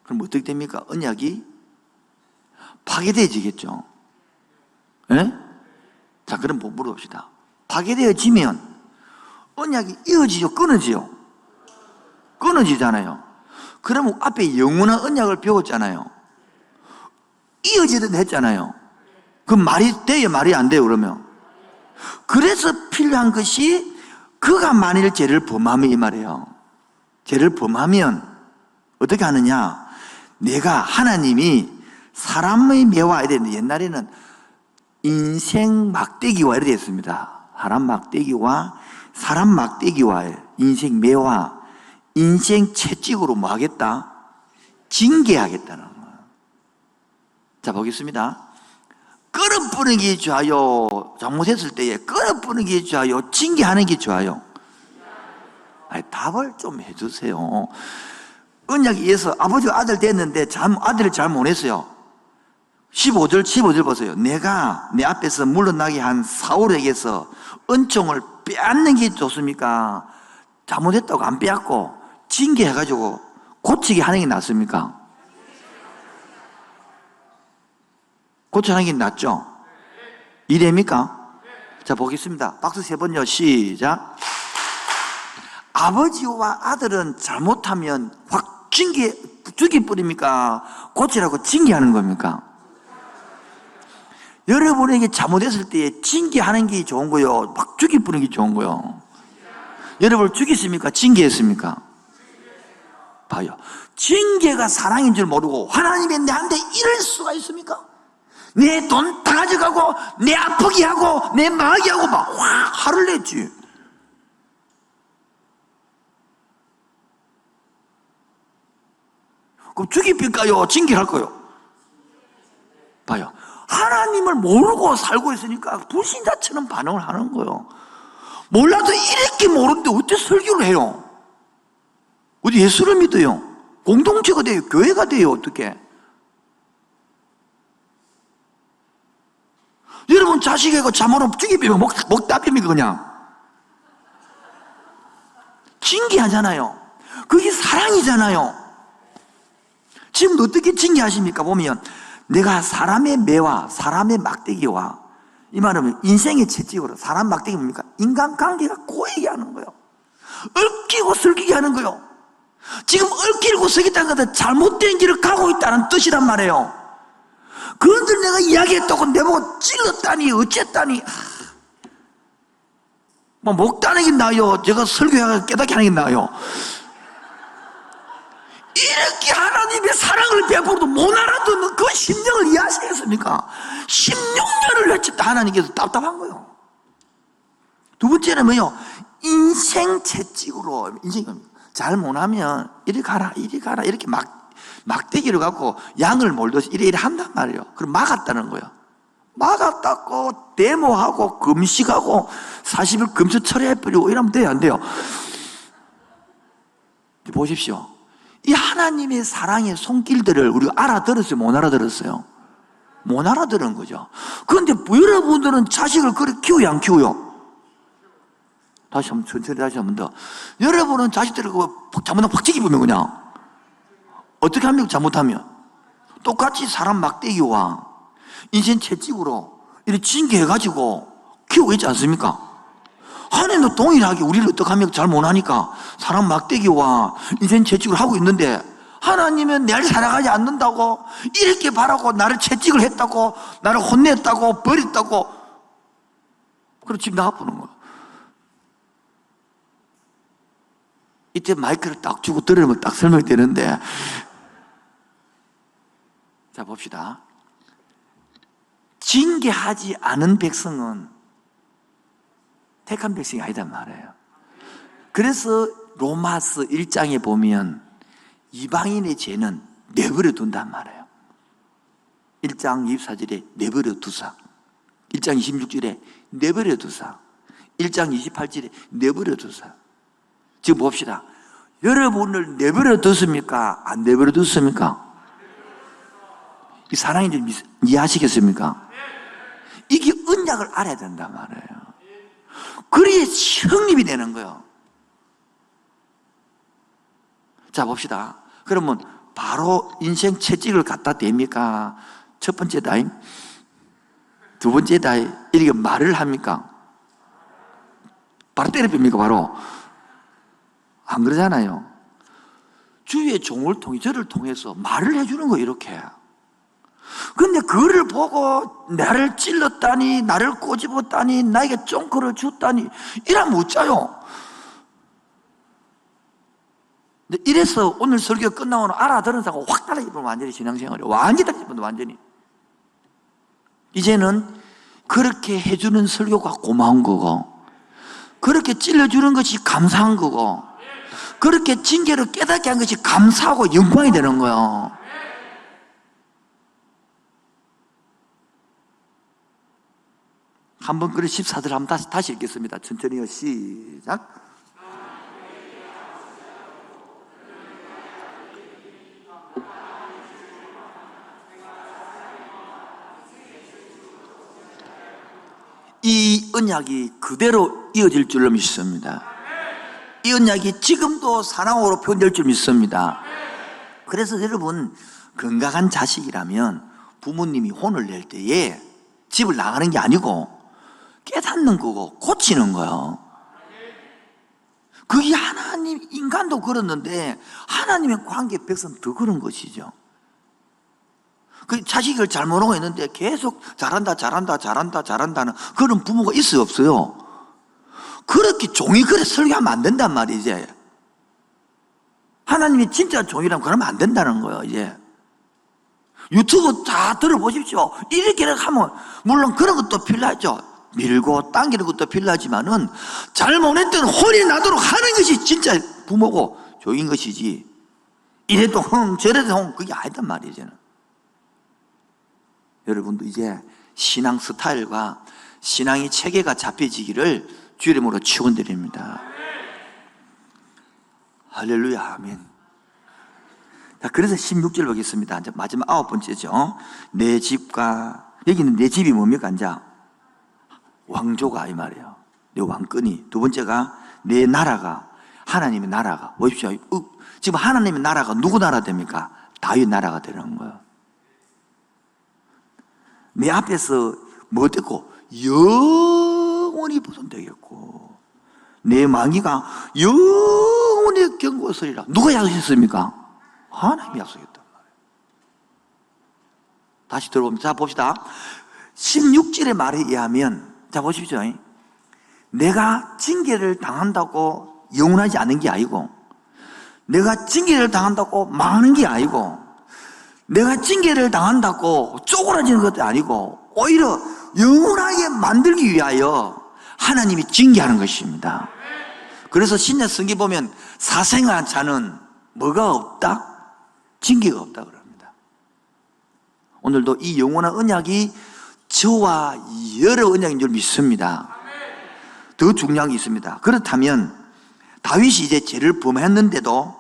A: 그럼 어떻게 됩니까? 언약이 파괴되어지겠죠. 예? 자, 그럼 물어봅시다. 파괴되어지면 언약이 이어지죠? 끊어지죠? 끊어지잖아요. 그러면 앞에 영원한 언약을 배웠잖아요. 이어지든 했잖아요. 그럼 말이 돼요? 말이 안 돼요? 그러면? 그래서 필요한 것이 그가 만일 죄를 범하면 이 말이에요. 죄를 범하면 어떻게 하느냐? 내가 하나님이 사람의 매와 이래 옛날에는 인생 막대기와 이렇게 했습니다. 사람 막대기와 인생 매와 인생 채찍으로 뭐 하겠다? 징계하겠다는 거예요. 자, 보겠습니다. 끌어뿌리는 게 좋아요? 잘못했을 때에 끌어뿌리는 게 좋아요? 징계하는 게 좋아요? 아니, 답을 좀 해주세요. 언약에 의해서 아버지가 아들 됐는데 아들을 잘 못했어요. 15절 보세요. 내가 내 앞에서 물러나게 한 사울에게서 은총을 빼앗는 게 좋습니까? 잘못했다고 안 빼앗고 징계해가지고 고치게 하는 게 낫습니까? 고쳐하는 게 낫죠? 이래입니까? 자, 보겠습니다. 박수 3번요. 시작. 아버지와 아들은 잘못하면 확 죽여버립니까? 고치라고 징계하는 겁니까? 여러분에게 잘못했을 때 징계하는 게 좋은 거요? 막 죽여버리는 게 좋은 거요? 여러분을 죽였습니까? 징계했습니까? 봐요. 징계가 사랑인 줄 모르고 하나님이 내한테 이럴 수가 있습니까? 내 돈 다 가져가고 내 아프게 하고 내 망하게 하고 막 화를 냈지. 그럼 죽입니까요? 징계할까요? 봐요. 하나님을 모르고 살고 있으니까 불신자처럼 반응을 하는 거예요. 몰라도 이렇게 모르는데 어떻게 설교를 해요? 어디 예수를 믿어요? 공동체가 돼요? 교회가 돼요? 어떻게? 여러분 자식이고 잘못하면 죽이면 먹답입니까 그냥? 징계하잖아요. 그게 사랑이잖아요. 지금 어떻게 징계하십니까? 보면 내가 사람의 매와 사람의 막대기와 이 말은 인생의 채찍으로 사람 막대기 뭡니까? 인간관계가 꼬이게 하는 거예요. 얽히고 설키게 하는 거예요. 지금 얽히고 설키다는 것은 잘못된 길을 가고 있다는 뜻이란 말이에요. 그런들 내가 이야기했다고 내보고 찔렀다니 어쨌다니 뭐 먹다는 게 나아요? 제가 설교하고 깨닫게 하는 게 나아요? 이렇게 하나님의 사랑을 베풀어도 못 알아듣는 그 심정을 이해하시겠습니까? 16년을 외쳤다 하나님께서 답답한 거예요. 두 번째는 뭐예요? 인생 채찍으로 잘 못하면 이리 가라 이렇게 막대기를 갖고 양을 몰듯이 이래 한단 말이에요. 그럼 막았다는 거예요. 막았다고 데모하고 금식하고 40일 금식 처리해버리고 이러면 돼요 안 돼요? 보십시오. 이 하나님의 사랑의 손길들을 우리가 알아들었어요? 못 알아들었어요? 못 알아들은 거죠. 그런데 여러분들은 자식을 그렇게 키워요 안 키워요? 천천히 다시 한 번 더. 여러분은 자식들을 잘못하면 확 찌기보면 그냥 어떻게 합니까? 잘못하면 똑같이 사람 막대기와 인생 채찍으로 이렇게 징계해가지고 키우고 있지 않습니까? 하나님도 동일하게 우리를 어떻게 합니까? 잘 못하니까 사람 막대기와 인생 채찍을 하고 있는데 하나님은 나를 사랑하지 않는다고 이렇게 바라고 나를 채찍을 했다고 나를 혼냈다고 버렸다고 그리고 지금 나가보는 거예요. 이때 마이크를 딱 주고 들으면 딱 설명이 되는데 자 봅시다. 징계하지 않은 백성은 택한 백성이 아니단 말이에요. 그래서 로마서 1장에 보면 이방인의 죄는 내버려 둔단 말이에요. 1장 24절에 내버려 두사, 1장 26절에 내버려 두사, 1장 28절에 내버려 두사. 지금 봅시다. 여러분을 내버려 뒀습니까? 안 내버려 뒀습니까? 이 사랑이 좀 이해하시겠습니까? 이게 언약을 알아야 된단 말이에요. 그래야 성립이 되는 거예요. 자 봅시다. 그러면 바로 인생 채찍을 갖다 댑니까? 첫 번째 다임 두 번째다, 이렇게 말을 합니까? 바로 때려눕니까? 바로 안 그러잖아요. 주위의 종을 통해, 저를 통해서 말을 해주는 거예요, 이렇게. 근데 그를 보고 나를 찔렀다니, 나를 꼬집었다니, 나에게 쫑크를 줬다니, 이러면 어쩌요? 근데 이래서 오늘 설교 끝나고 알아들은 사람은 확 달라지면 완전히 신앙생활이 완전히 달라지면 완전히. 이제는 그렇게 해주는 설교가 고마운 거고, 그렇게 찔러주는 것이 감사한 거고, 그렇게 징계를 깨닫게 한 것이 감사하고 영광이 되는 거예요. 한번 그래 14절 한번 다시 읽겠습니다. 천천히요. 시작. 이 언약이 그대로 이어질 줄로 믿습니다. 이 언약이 지금도 사랑으로 표현될 줄 믿습니다. 그래서 여러분, 건강한 자식이라면 부모님이 혼을 낼 때에 집을 나가는 게 아니고 깨닫는 거고 고치는 거예요. 그게 하나님, 인간도 그렇는데 하나님의 관계 백성 더 그런 것이죠. 그 자식을 잘못하고 있는데 계속 잘한다는 그런 부모가 있어요, 없어요? 그렇게 종이 그래 설교하면 안 된단 말이에요, 이제. 하나님이 진짜 종이라면 그러면 안 된다는 거예요, 이제. 유튜브 다 들어보십시오. 이렇게 하면, 물론 그런 것도 필요하죠. 밀고 당기는 것도 필요하지만은, 잘못했던 혼이 나도록 하는 것이 진짜 부모고 종인 것이지. 이래도 저래도 그게 아니단 말이에요, 이제는. 여러분도 이제 신앙 스타일과 신앙의 체계가 잡혀지기를 주의 이름으로 축원드립니다. 할렐루야, 아멘. 자, 그래서 16절 보겠습니다. 이제 마지막 9번째죠. 내 집과, 여기는 내 집이 뭡니까? 이제 왕조가 이 말이에요. 내 왕권이. 두 번째가 내 나라가, 하나님의 나라가. 보십시오. 지금 하나님의 나라가 누구 나라 됩니까? 다윗 나라가 되는 거예요. 내 앞에서 뭐 됐고? 영원히 보존되겠고, 내 마귀가 영원히 경고하리라. 누가 약속했습니까? 하나님이 약속했단 말이에요. 다시 들어봅니다. 자, 봅시다. 16절의 말에 의하면, 자, 보십시오. 내가 징계를 당한다고 영원하지 않은 게 아니고, 내가 징계를 당한다고 망하는 게 아니고, 내가 징계를 당한다고 쪼그라지는 것도 아니고, 오히려 영원하게 만들기 위하여 하나님이 징계하는 것입니다. 그래서 신약 성경 보면 사생한 자는 뭐가 없다? 징계가 없다 그럽니다. 오늘도 이 영원한 언약이 저와 여러 언약인 줄 믿습니다. 더 중요한 게 있습니다. 그렇다면 다윗이 이제 죄를 범했는데도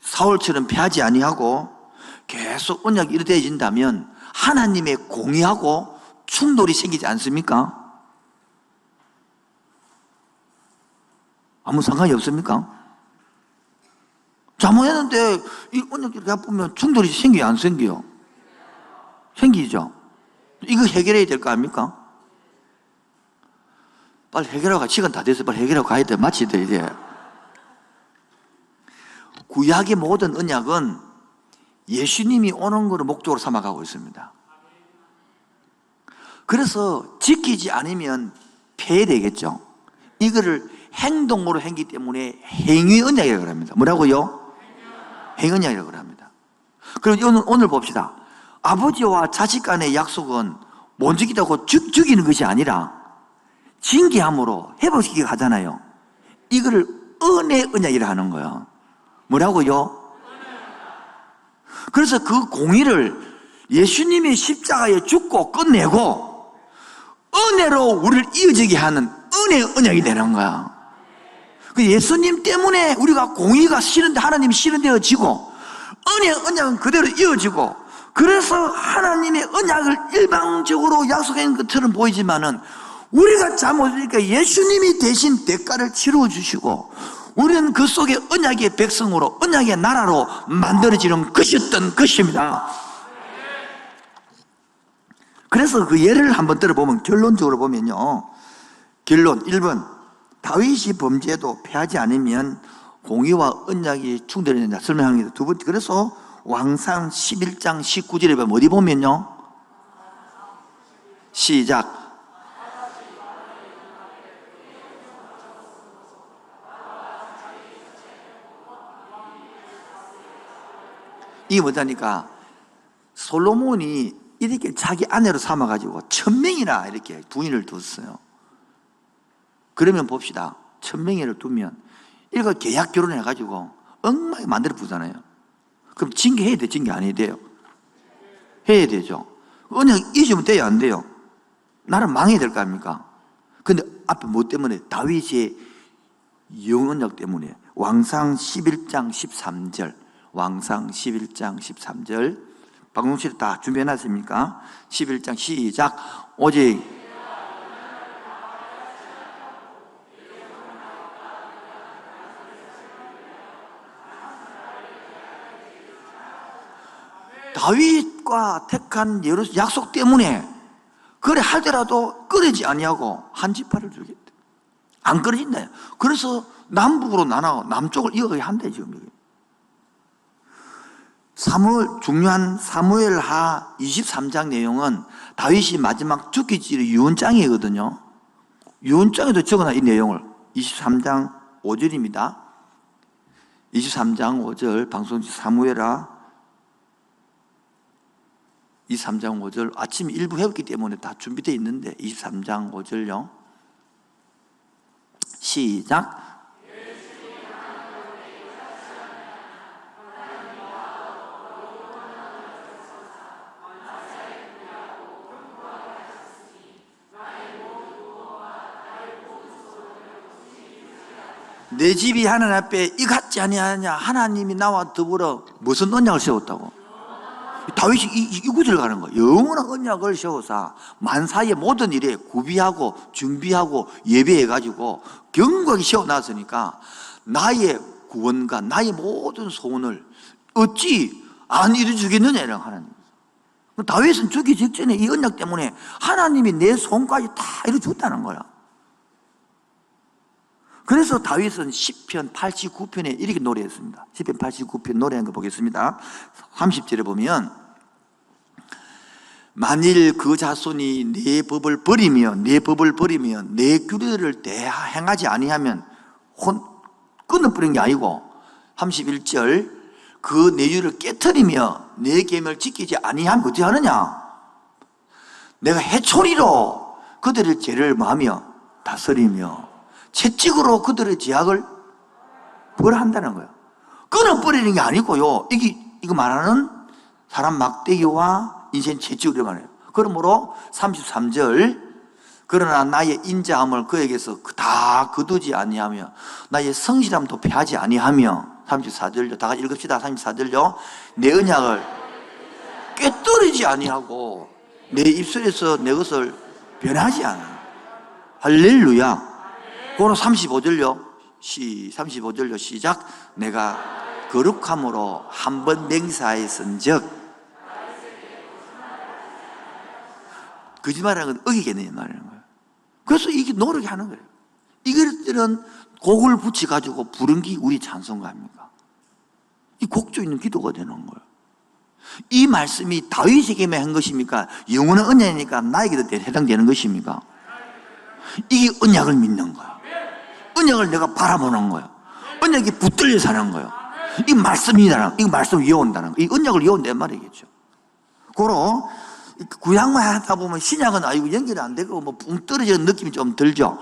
A: 사울처럼 패하지 아니하고 계속 언약이 이루어진다면 하나님의 공의하고 충돌이 생기지 않습니까? 아무 상관이 없습니까? 잘못했는데 이 언약을 보면 충돌이 생겨요, 안 생겨요? 생기죠. 이거 해결해야 될 거 아닙니까? 빨리 해결하고, 시간 다 돼서 빨리 해결하고 가야 돼. 마쳐야 돼, 이제. 구약의 모든 언약은 예수님이 오는 것을 목적으로 삼아가고 있습니다. 그래서 지키지 않으면 폐해되겠죠. 이거를 행동으로 했기 때문에 행위 언약이라고 합니다. 뭐라고요? 행위 언약이라고 합니다. 그럼 오늘 봅시다. 아버지와 자식 간의 약속은 못 지키다고 죽이는 것이 아니라 징계함으로 회복시키게 하잖아요. 이거를 은혜 언약이라 하는 거예요. 뭐라고요? 그래서 그 공의를 예수님이 십자가에 죽고 끝내고 은혜로 우리를 이어지게 하는 은혜 언약이 되는 거야. 예수님 때문에 우리가 공의가 실현돼, 하나님이 실현되어지고 은혜 언약은 그대로 이어지고, 그래서 하나님의 언약을 일방적으로 약속한 것처럼 보이지만은 우리가 잘못하니까 예수님이 대신 대가를 치러 주시고 우리는 그 속에 언약의 백성으로, 언약의 나라로 만들어지는 것이었던 것입니다. 그래서 그 예를 한번 들어보면 결론적으로 보면요, 결론 1번 다윗이 범죄도 패하지 않으면 공의와 언약이 충돌했느냐 설명합니다. 두 번째, 그래서 왕상 11장 19절에 보면 어디 보면요, 시작, 이게 뭐냐니까 솔로몬이 이렇게 자기 아내로 삼아가지고 1000명이나 이렇게 부인을 뒀어요. 그러면 봅시다. 1000명이를 두면 이거 계약 결혼해가지고 엉망이 만들어 부잖아요. 그럼 징계해야 돼? 징계 안 해야 돼요? 해야 되죠. 언약 잊으면 돼요? 안 돼요? 나라 망해야 될 거 아닙니까? 근데 앞에 뭐 때문에? 다윗의 영언약 때문에. 왕상 11장 13절, 왕상 11장 13절 방송실에 다 준비해놨습니까? 11장 시작. 오직 다윗과 택한 약속 때문에 그래 할더라도 끊이지 아니하고 한 지파를 주겠대. 안 끊어진다. 그래서 남북으로 나눠 남쪽을 이어가게 한대 지금. 중요한 사무엘하 23장 내용은 다윗이 마지막 죽기 찌르 유언장이거든요. 유언장에도 적어놔 이 내용을. 23장 5절입니다. 23장 5절 방송지 사무엘하 23장 5절 아침 일부 해왔기 때문에 다 준비되어 있는데 23장 5절요. 시작. 내 집이 하나님 앞에 이 같지 아니하냐. 하나님이 나와 더불어 무슨 언약을 세웠다고? 다윗이 이 구절을 가는 거예요. 영원한 언약을 세워서 만사의 모든 일에 구비하고 준비하고 예배해가지고 견고하게 세워놨으니까 나의 구원과 나의 모든 소원을 어찌 안 이루어주겠느냐 이런 하나님. 다윗은 죽기 직전에 이 언약 때문에 하나님이 내 소원까지 다 이루어줬다는 거야. 그래서 다윗은 시편 89편에 이렇게 노래했습니다. 시편 89편 노래한 거 보겠습니다. 30절에 보면 만일 그 자손이 내 법을 버리며 내 규례를 행하지 아니하면 끊어버린 게 아니고 31절 그 내유를 깨트리며 내 계명을 지키지 아니하면 어떻게 하느냐? 내가 해초리로 그들의 죄를 마하며 다스리며 채찍으로 그들의 죄악을 벌한다는 거예요. 끊어버리는 게 아니고요. 이거 말하는 사람 막대기와 인생 채찍으로 말해요. 그러므로 33절 그러나 나의 인자함을 그에게서 다 거두지 아니하며 나의 성실함도 패하지 아니하며 34절요. 다 같이 읽읍시다. 34절요. 내 언약을 꿰뚫이지 아니하고 내 입술에서 내 것을 변하지 않아. 할렐루야. 그럼 35절요. 35절요. 시작. 내가 거룩함으로 한 번 맹세하였은즉 거짓말하는 건 어기겠네 말하는 거예요. 그래서 이게 노력하는 거예요. 이것들은 곡을 붙여가지고 부른 게 우리 찬송가입니까? 이 곡조 있는 기도가 되는 거예요. 이 말씀이 다윗에게만 한 것입니까? 영원한 언약이니까 나에게도 해당되는 것입니까? 이게 언약을 믿는 거예요. 언약을 내가 바라보는 거예요. 언약이 붙들려 사는 거예요. 이 말씀이라는, 이 말씀을 이어온다는 거예요. 이 언약을 이어온다는 말이겠죠. 그러 구약만 하다 보면 신약은 아이고 연결이 안 되고 뭐 붕 떨어지는 느낌이 좀 들죠.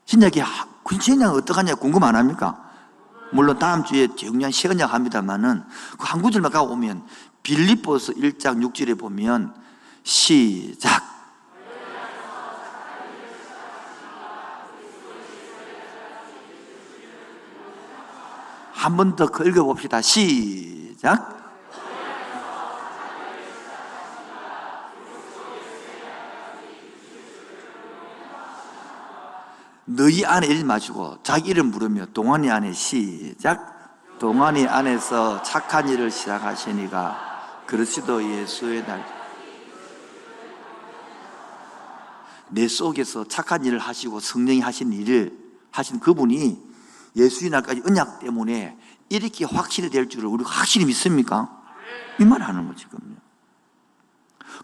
A: 신약은 어떡하냐 궁금 안 합니까? 물론 다음 주에 정리한 시언약 합니다만은 그 한 구절만 가고 오면 빌립보서 1장 6절에 보면 시작. 한 번 더 읽어봅시다. 시작. 너희 안에 이러지 마시고 자기 이름 부르며 동안이 안에 시작. 동안이 안에서 착한 일을 시작하시니가 그리스도 예수의 날 내 속에서 착한 일을 하시고 성령이 하신 일을 하신 그분이 예수의 날까지 언약 때문에 이렇게 확실히 될 줄을 우리가 확실히 믿습니까? 이 말 하는 거지, 지금요.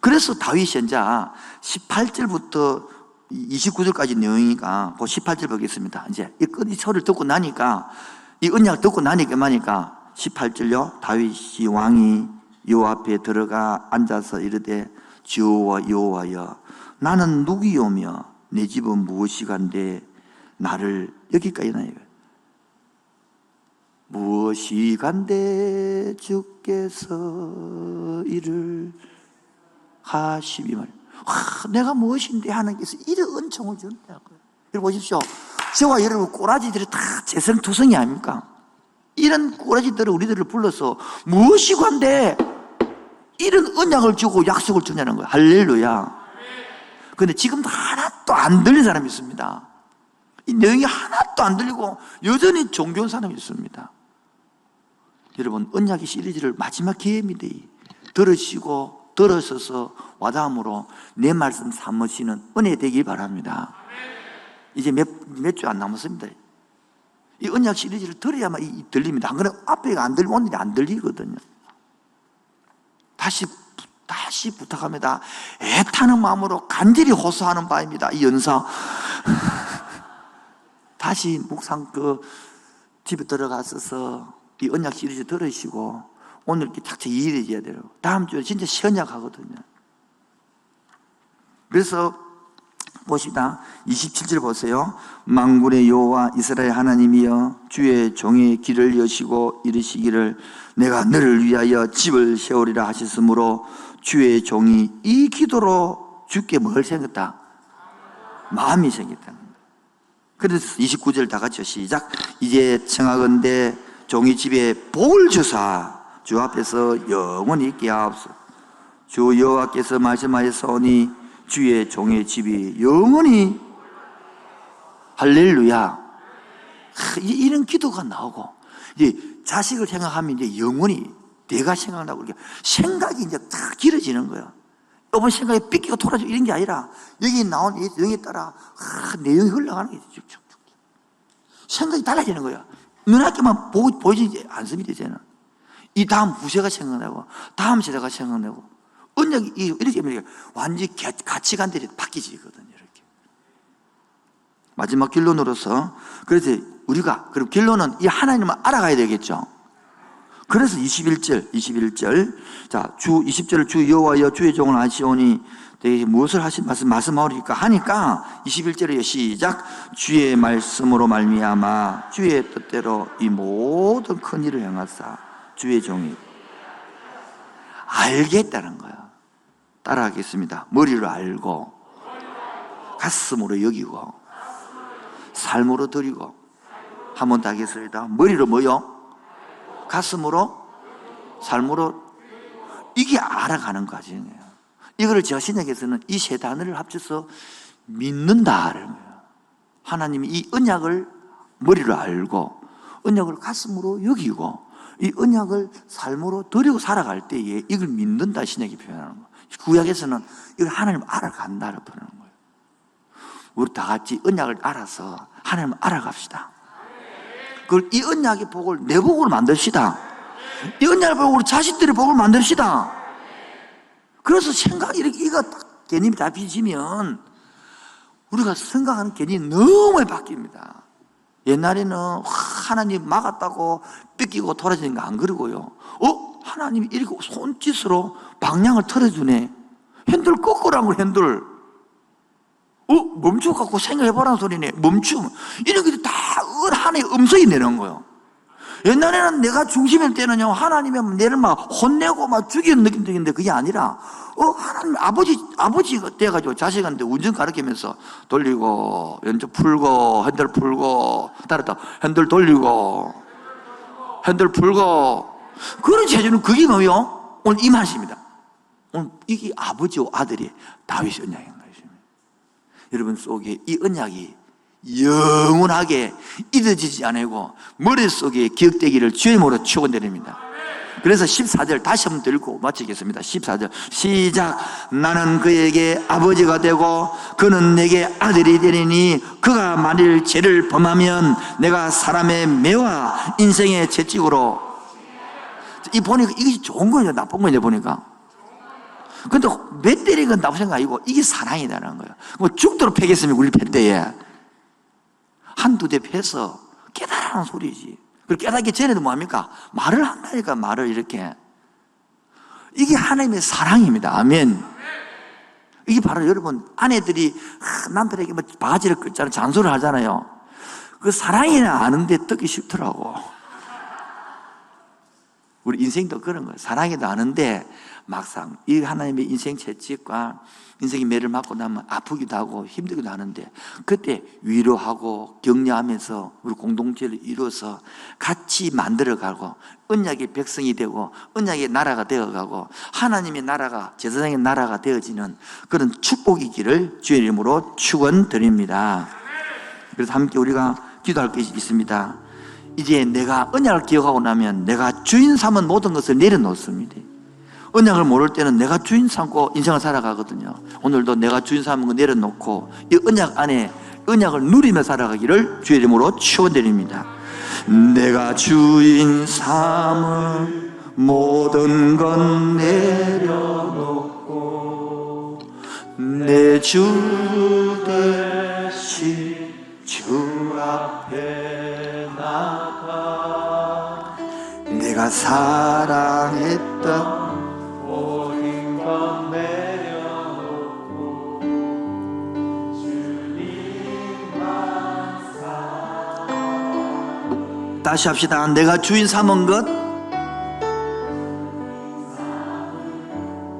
A: 그래서 다윗이 이제 18절부터 29절까지 내용이니까 그 18절 보겠습니다. 이제 이 소리를 듣고 나니까, 이 언약을 듣고 나니까 18절요. 다윗이 왕이 요 앞에 들어가 앉아서 이르되 주와 여호와여 나는 누구이오며 내 집은 무엇이간데 나를 여기까지 나요. 무엇이간데 주께서 이를 하시비 말. 내가 무엇인데 하나님께서 이런 은총을 준다고요. 여러분 보십시오. 저와 여러분 꼬라지들이 다 재성투성이 아닙니까? 이런 꼬라지들을 우리들을 불러서 무엇이간데 이런 언약을 주고 약속을 주냐는 거예요. 할렐루야. 그런데 지금도 하나도 안 들린 사람이 있습니다. 이 내용이 하나도 안 들리고 여전히 종교한 사람이 있습니다. 여러분 언약의 시리즈를 마지막 기회입니다. 들으시고 들으셔서 와닿음으로 내 말씀 삼으시는 은혜 되길 바랍니다. 이제 몇 주 안 남았습니다. 이 언약 시리즈를 들어야만 들립니다. 안 그러면 앞에가 안 들리면 오늘이 안 들리거든요. 다시 부탁합니다. 애타는 마음으로 간절히 호소하는 바입니다. 이 연사 다시 묵상 집에 들어가셔서 이 언약 시리즈 들으시고 오늘 이렇게 착착 이해해줘야 돼요. 다음 주에 진짜 시언약 하거든요. 그래서 보시다 27절 보세요. 만군의 여호와 이스라엘 하나님이여 주의 종의 길을 여시고 이르시기를 내가 너를 위하여 집을 세우리라 하셨으므로 주의 종이 이 기도로 주께 뭘 생겼다? 마음이 생겼다. 그래서 29절 다 같이 시작. 이제 청하건대 종이 집에 복을 주사 주 앞에서 영원히 있게 하옵소서. 주 여호와께서 말씀하셨사오니 주의 종의 집이 영원히 할렐루야. 이런 기도가 나오고 이제 자식을 생각하면 이제 영원히 내가 생각나고 이렇게 생각이 이제 딱 길어지는 거예요. 이번 생각이 삐끼고 돌아지고 이런 게 아니라 여기 나온 이 내용에 따라 내용이 흘러가는 게 쭉쭉쭉 생각이 달라지는 거예요. 눈앞에만 보이지 않습니다. 이제는 이 다음 부세가 생각나고 다음 세대가 생각나고 언약이 이렇게 하면 완전히 가치관들이 바뀌지거든요. 이렇게 마지막 결론으로서 그래서 우리가 그럼 결론은 이 하나님을 알아가야 되겠죠. 그래서 21절 자, 20절을 주 여호와여 주의 종을 하시오니 무엇을 하신 말씀하오리까 하니까 21절에 시작. 주의 말씀으로 말미암아 주의 뜻대로 이 모든 큰 일을 행하사 주의 종이 알겠다는 거야. 따라하겠습니다. 머리로 알고 가슴으로 여기고 삶으로 드리고 한 번 더 하겠습니다. 머리로 뭐요? 가슴으로 삶으로 이게 알아가는 과정이에요. 이거를 제가 신약에서는 이 세 단어를 합쳐서 믿는다라는 거예요. 하나님이 이 언약을 머리로 알고 언약을 가슴으로 여기고 이 언약을 삶으로 드리고 살아갈 때에 이걸 믿는다 신약이 표현하는 거예요. 구약에서는 이걸 하나님을 알아간다를 표현하는 거예요. 우리 다 같이 언약을 알아서 하나님을 알아갑시다. 그걸 이 언약의 복을 내 복으로 만듭시다. 이 언약의 복으로 자식들의 복을 만듭시다. 그래서 생각이 이거 딱 개념이 잡히시면 우리가 생각하는 개념이 너무 많이 바뀝니다. 옛날에는 하나님 막았다고 뺏기고 돌아지는 거 안 그러고요. 하나님이 이렇게 손짓으로 방향을 틀어주네. 핸들 거꾸로 걸 핸들. 멈춰갖고 생각해보라는 소리네. 멈춤. 이런 게 다 하나님의 음성이 내는 거예요. 옛날에는 내가 중심일 때는요, 하나님이 내를 막 혼내고 막 죽이는 느낌인데 그게 아니라, 하나님 아버지가 돼가지고 자식한테 운전 가르치면서 돌리고, 왼쪽 풀고, 핸들 풀고, 따랐다. 핸들 돌리고, 핸들 풀고. 그런 제주는 그게 뭐예요? 오늘 이 말씀입니다. 오늘 이게 아버지와 아들이 다윗의 언약인 것입니다. 여러분 속에 이 언약이 영원하게 잊어지지 않고 머릿속에 기억되기를 주의 이름으로 축원드립니다. 그래서 14절 다시 한번 들고 마치겠습니다. 14절 시작. 나는 그에게 아버지가 되고 그는 내게 아들이 되리니 그가 만일 죄를 범하면 내가 사람의 매와 인생의 채찍으로. 이 보니까 이것이 좋은 거냐 나쁜 거냐 보니까. 근데 몇 때리는 건 나쁜 생각 아니고 이게 사랑이라는 거예요. 뭐 죽도록 패겠습니까 우리 패 때에. 한두 대 패서 깨달으라는 소리지. 그리고 깨닫기 전에도 뭐합니까? 말을 한다니까. 말을 이렇게. 이게 하나님의 사랑입니다. 아멘. 이게 바로 여러분 아내들이 남편에게 뭐 바가지를 끌잖아요. 잔소리를 하잖아요. 그 사랑이나 아는데 듣기 싫더라고. 우리 인생도 그런 거예요. 사랑이도 아는데 막상 이 하나님의 인생 채찍과 인생의 매를 맞고 나면 아프기도 하고 힘들기도 하는데 그때 위로하고 격려하면서 우리 공동체를 이루어서 같이 만들어가고 언약의 백성이 되고 언약의 나라가 되어가고 하나님의 나라가 제사장의 나라가 되어지는 그런 축복이기를 주의 이름으로 축원드립니다. 그래서 함께 우리가 기도할 것이 있습니다. 이제 내가 언약을 기억하고 나면 내가 주인 삼은 모든 것을 내려놓습니다. 언약을 모를 때는 내가 주인 삼고 인생을 살아가거든요. 오늘도 내가 주인 삼은 거 내려놓고 이 언약 안에 언약을 누리며 살아가기를 주의 이름으로 축원드립니다. 내가 주인 삼은 모든 건 내려놓고 내 주 대신 주 앞에 나가 내가 사랑했던 모든 건 내려놓고 주님만 사랑. 다시 합시다. 내가 주인 삼은 것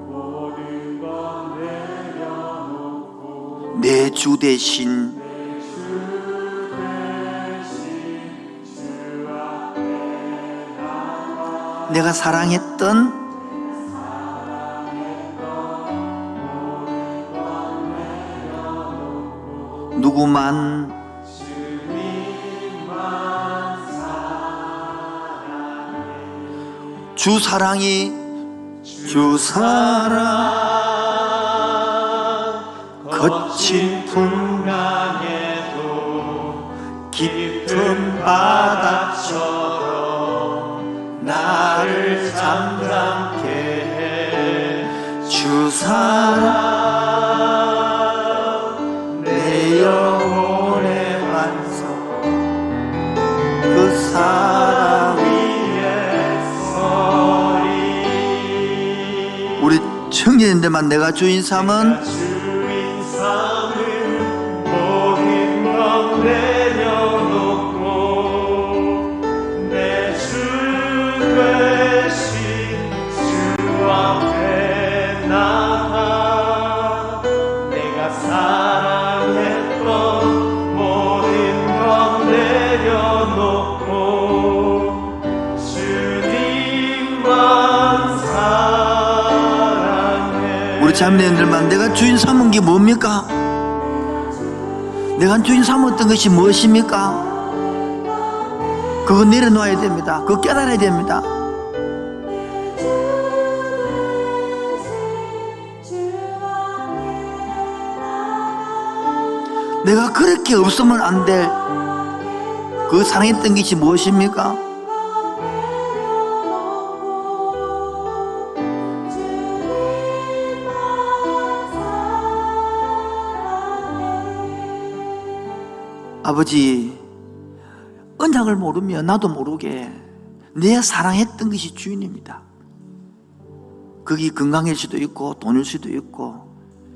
A: 모든 건 내려놓고 내 주 대신 내가 사랑했던 누구만 주 사랑이 주 사랑 거친 풍랑에도 깊은 바다처럼 나를 잠잠케 해 주 사랑 내 영혼의 반석 그 사랑 위에 서리. 우리 청년인들만 내가 주인 삼은 모든 건 내려놓고 내 주 대신 주 앞에 나가 내가 사랑했던 모든 건 내려놓고 주님만 사랑해. 우리 자매님들만 내가 주인 삼은 게 뭡니까? 내가 주인 삼았던 것이 무엇입니까? 그거 내려놓아야 됩니다. 그거 깨달아야 됩니다. 내가 그렇게 없으면 안 될 그 사랑했던 것이 무엇입니까? 아버지, 언약을 모르면 나도 모르게 내 사랑했던 것이 주인입니다. 그게 건강일 수도 있고 돈일 수도 있고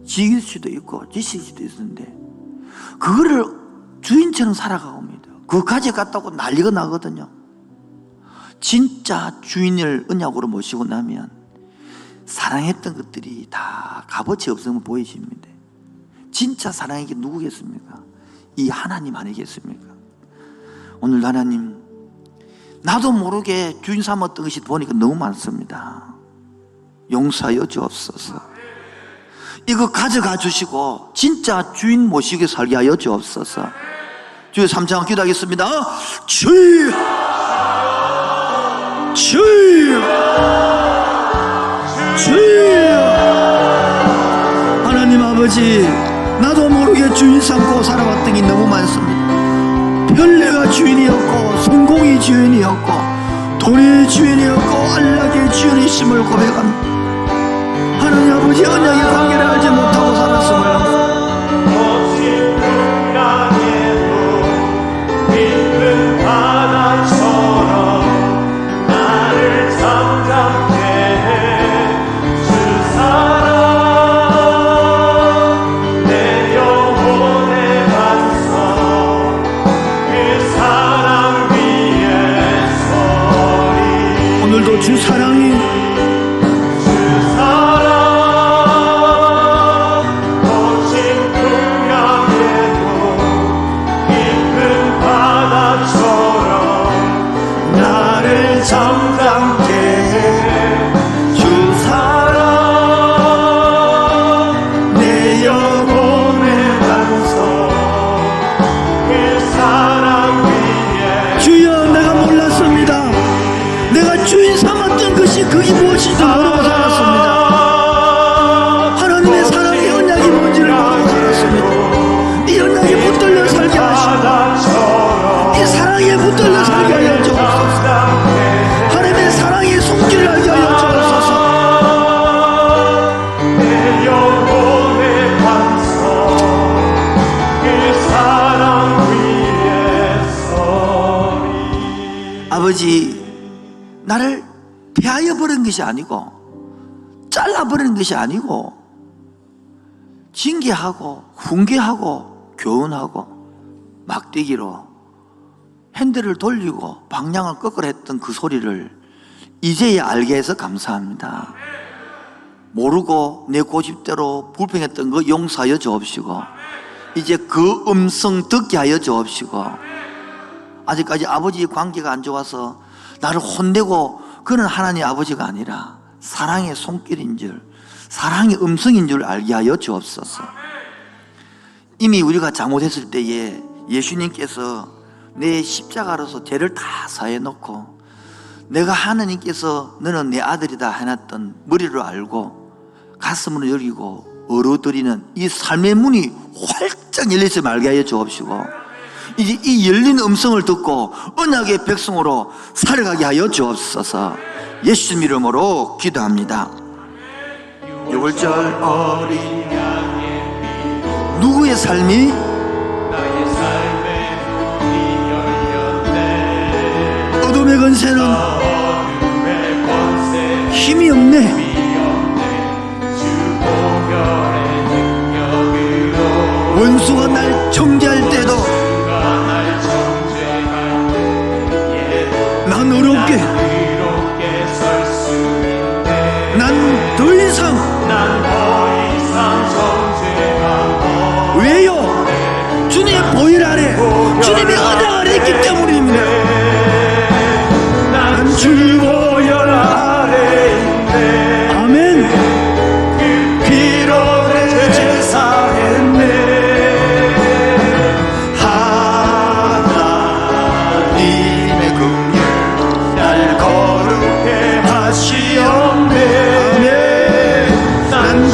A: 지위일 수도 있고 지식일 수도 있는데 그거를 주인처럼 살아가옵니다. 그거 가져갔다고 난리가 나거든요. 진짜 주인을 언약으로 모시고 나면 사랑했던 것들이 다 값어치 없으면 보이십니다. 진짜 사랑이 누구겠습니까? 이 하나님 아니겠습니까? 오늘 하나님, 나도 모르게 주인 삼았던 것이 보니까 너무 많습니다. 용서하여 주옵소서. 이거 가져가 주시고 진짜 주인 모시게 살게 하여 주옵소서. 주의 3장 기도하겠습니다. 주여, 주여. 아버지, 나도 모르게 주인 삼고 살아왔던 게 너무 많습니다. 편리가 주인이었고, 성공이 주인이었고, 돈의 주인이었고, 안락의 주인이심을 고백합니다. 하나님 아버지, 언약의 관계를 알지 못하고 살았음을 합니다. 오늘도 주 사랑이 잠잠케 해. 주 사랑 내 영혼의 반석 그 사랑 위에 주여, 내가 몰랐습니다. 내가 주인 삼았던 것이 그게 무엇인지 모르고 살았습니다. 하나님의 사랑의 언약이 뭔지를 모르고 살았습니다. 이 언약에 붙들려 살게 하시고 이 사랑에 붙들려 살게 하여 주옵소서. 하나님의 사랑의 손길을 알게 하여 주옵소서. 내 영혼의 반석 그 사랑 위에 서리. 아버지, 나를 패하여 버린 것이 아니고 잘라버리는 것이 아니고 징계하고 훈계하고 교훈하고 막대기로 핸들을 돌리고 방향을 거꾸로 했던 그 소리를 이제야 알게 해서 감사합니다. 모르고 내 고집대로 불평했던 거 용서하여 주옵시고 이제 그 음성 듣게 하여 주옵시고, 아직까지 아버지의 관계가 안 좋아서 나를 혼내고 그는 하나님 아버지가 아니라 사랑의 손길인 줄, 사랑의 음성인 줄 알게 하여 주옵소서. 이미 우리가 잘못했을 때에 예수님께서 내 십자가로서 죄를 다 사해 놓고 내가 하나님께서 너는 내 아들이다 해놨던 머리로 알고 가슴으로 여기고 얼어들이는 이 삶의 문이 활짝 열리지 말게 하여 주옵시고 이제 이 열린 음성을 듣고 언약의 백성으로 살아가게 하여 주옵소서. 예수 이름으로 기도합니다. 6월절 어린 양의 누구의 삶이 나의 삶에 열렸네. 어둠의 권세는 힘이 없네. 원수가 날 정죄할 때도 난 어렵게 난 더 이상 왜요? 주님의 보혈 아래 주님의 은혜 아래 있기 때문입니다. 난 주 보혈 아래인데 아멘. 피로 내 제사 했네.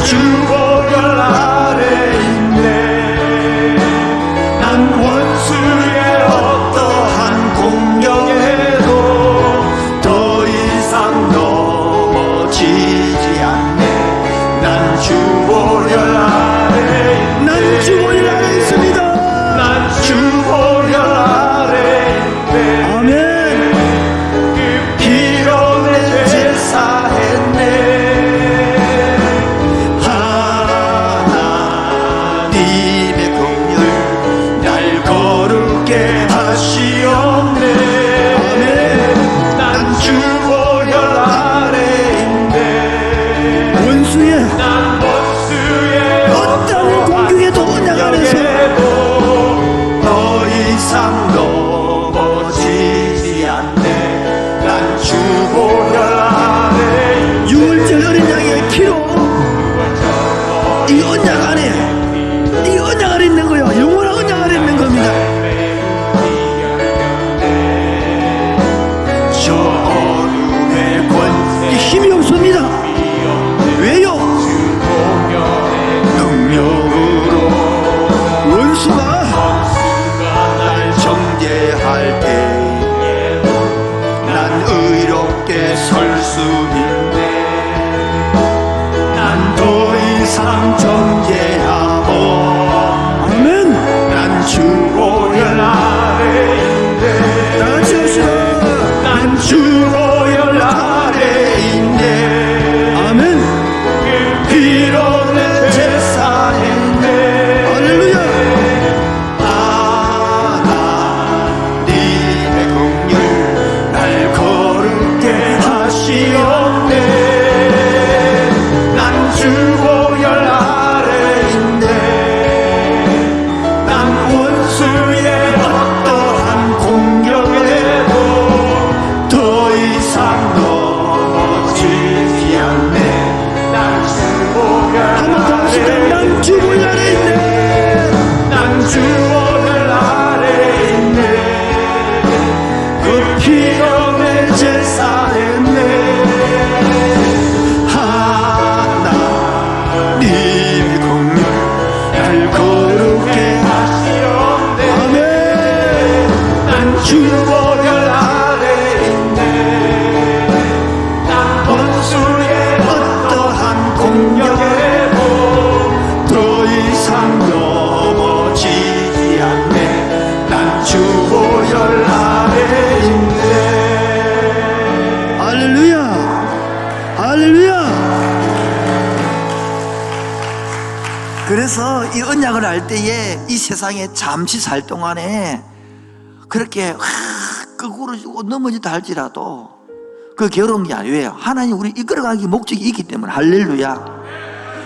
A: 주 보혈 아래 있네. 난 원수의 어떠한 공격에도 더 이상 넘어지지 않네. 난 주 보혈 아래 있네. 난 주 보혈 아래 있습니다. 난 주 보혈 아래 있네. 아멘. 그 피로 내 제사 했네. 어떤 공격에도 언약 안에서 더 이상 넘어지지 않네. 난 주 보혈 아래 6월절 어린 양의 피로 이 언약 안에 이 언약 안에 있는 거요. 영원한 언약 안에 있는 겁니다. 저 어둠의 권세 힘이 없습니다. 왜요? 능력 수 있네. 난 더 이상 정죄하고 아멘. 난 주 보혈 아래 있네. 다 같이 합시다. 난 주 보혈 아래 있네. 아멘. 그 피로 내 제사했네. 할렐루야. 하나님의 긍휼 날 거룩게 하시옵네. 난 주 보혈 아래 있네. 난 원수의 어떠한 공격에도 더 이상 넘어지지 않네. 난 주 보혈 아래 있네. 난 주 보혈 아래 있네. 그 피로 내 제사했네. 하나님의 긍휼 날 거룩게 하시옵네. 아멘. 난 주 보혈 아래 있네. 난 원수의 어떠한 공격에도 더 이상 넘어지지 않네. 난 주 보혈 아래 있네. 할렐루야. 할렐루야. 그래서 이 언약을 할 때에 이 세상에 잠시 살 동안에 그렇게 거꾸로 주고 넘어지다 할지라도 그 괴로운 게 아니에요. 하나님 우리 이끌어가기 목적이 있기 때문에. 할렐루야.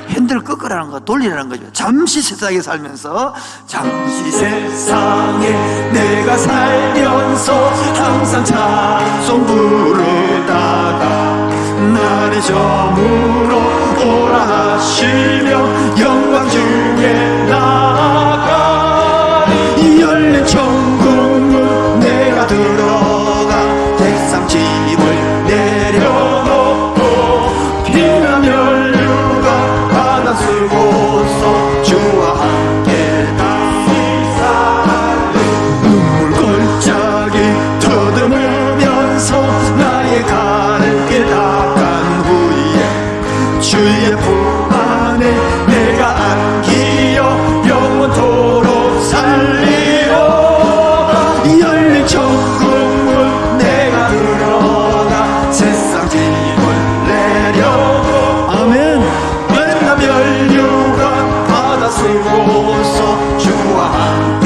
A: 핸들을 꺾으라는 거, 돌리라는 거죠. 잠시 세상에 살면서, 잠시 세상에 내가 살면서 항상 찬송 부르다가 날의 저물어 오라 하시며 영광 중에 나아가 이 열린 천국문 내가 들어가 백상 짐을 내려놓고 피나 멸류관 바다 쓰고서 주와 함께 눈물 골짜기 더듬으면서 나의 가는 길 닦은 후에 주의 품 안에 내가 안기어 영원토록 살리오. 열린 천국문 내가 들어가 세상 짐을 내려놓고 아멘. 맨날 멸류관 바다 쓰고서 주와 함께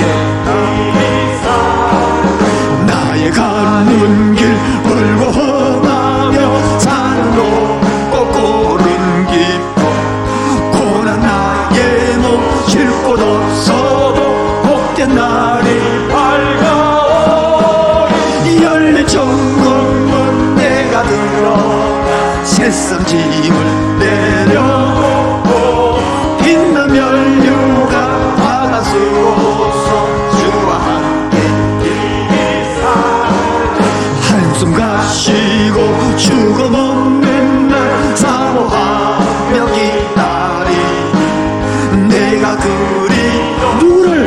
A: 나의 가는 길 울고 험하며 산은 높고 꼴은 깊어 고난 나의 몸 쉴 곳 없어도 복된 날이 밝아오. 열린 천국문 내가 들어가 세상 짐을 내려놓고 빛나 멸류관 바다 쓰고서 주와 함께 한숨 가시고 죽어 먹는 날 사모하며 기다리 내가 그리 누구를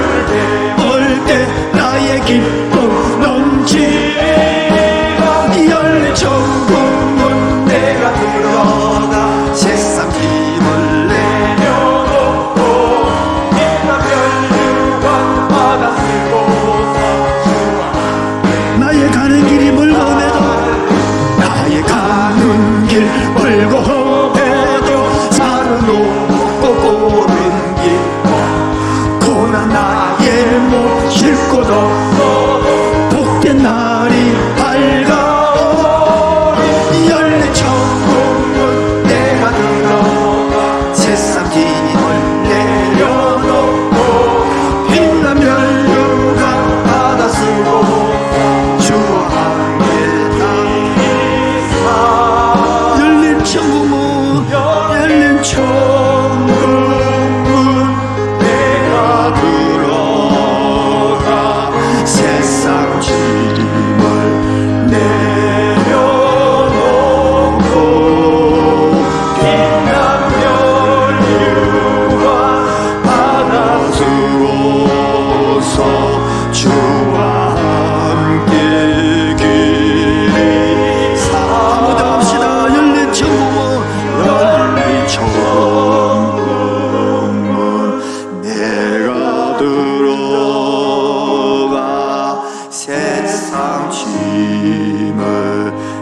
A: 볼 때 나의 기쁨 넘치리. 열린 천국문 내가 들어가 세상 힘을 내려놓고 빛나 멸류관 바다 쓰고서 주와 나의 가는 길이 물고매도 나의 가는 길 멀고 험해도 산은 높고 꼴은 깊고 고난 나의 몸 쉴 곳 없어도 복된 날이 밝아오. 열린 천국문 내가 들어가 세상 짐을 내려놓고 빛나 멸류관 바다 쓰고 주와 함께 열린 천국문 열린 천국문 내가 들어가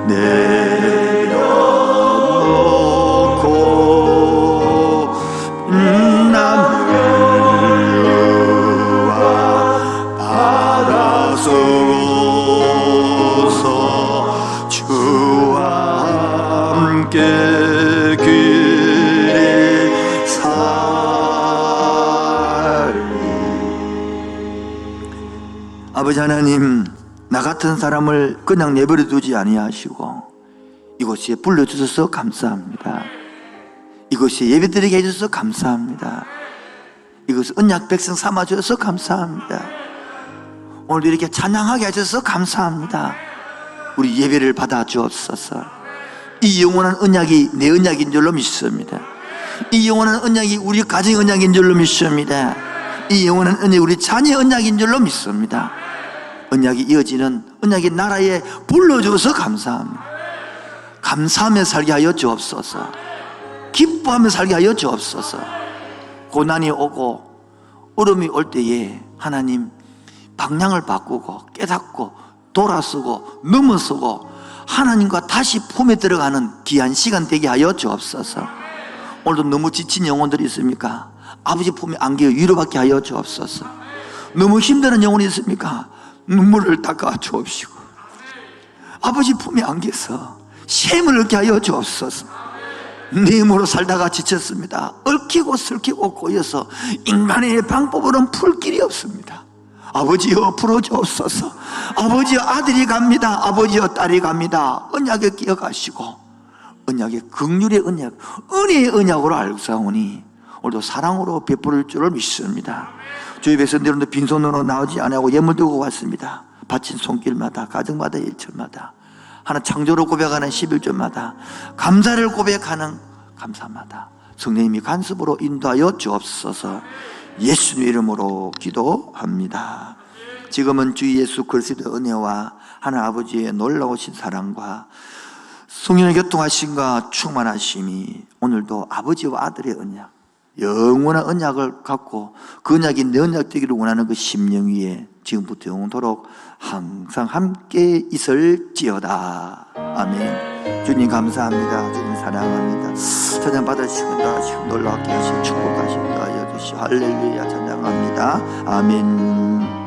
A: 내려놓고 나무와 바다 속에서 주와 함께 길이 살리. 아버지 하나님, 나 같은 사람을 그냥 내버려 두지 아니하시고 이곳에 불러주셔서 감사합니다. 이곳에 예배드리게 해주셔서 감사합니다. 이것을 언약 백성 삼아주셔서 감사합니다. 오늘도 이렇게 찬양하게 하셔서 감사합니다. 우리 예배를 받아 주옵소서. 이 영원한 언약이 내 언약인 줄로 믿습니다. 이 영원한 언약이 우리 가정의 언약인 줄로 믿습니다. 이 영원한 언약이 우리 자녀의 언약인 줄로 믿습니다. 언약이 이어지는 언약의 나라에 불러주셔서 감사합니다. 감사하며 살게 하여 주옵소서. 기뻐하며 살게 하여 주옵소서. 고난이 오고 어려움이 올 때에 하나님 방향을 바꾸고 깨닫고 돌아서고 넘어서고 하나님과 다시 품에 들어가는 귀한 시간 되게 하여 주옵소서. 오늘도 너무 지친 영혼들이 있습니까? 아버지 품에 안겨 위로받게 하여 주옵소서. 너무 힘든 영혼이 있습니까? 눈물을 닦아 주옵시고 아버지 품에 안겨서 쉼을 얻게 하여 주옵소서. 내 힘으로 살다가 지쳤습니다. 얽히고 설키고 고여서 인간의 방법으로는 풀 길이 없습니다. 아버지여 풀어주옵소서. 아버지여 아들이 갑니다. 아버지여 딸이 갑니다. 언약에 기억하시고 언약의 긍휼의 언약, 은혜의 언약으로 알고 사오니 오늘도 사랑으로 베풀을 줄을 믿습니다. 저희 백성들은 빈손으로 나오지 않고 예물 들고 왔습니다. 바친 손길마다 가정마다 일처마다 하나 창조로 고백하는 11조마다 감사를 고백하는 감사마다 성령님이 간섭으로 인도하여 주옵소서. 예수님 이름으로 기도합니다. 지금은 주 예수 그리스도의 은혜와 하나님 아버지의 놀라우신 사랑과 성령의 교통하심과 충만하심이 오늘도 아버지와 아들의 언약, 영원한 언약을 갖고 그 언약이 내 언약 되기를 원하는 그 심령 위에 지금부터 영원토록 항상 함께 있을지어다. 아멘. 주님 감사합니다. 주님 사랑합니다. 찬양 받으시고 지금 놀랍게 하시고 축복하시고 하여 주시오. 할렐루야 찬양합니다. 아멘.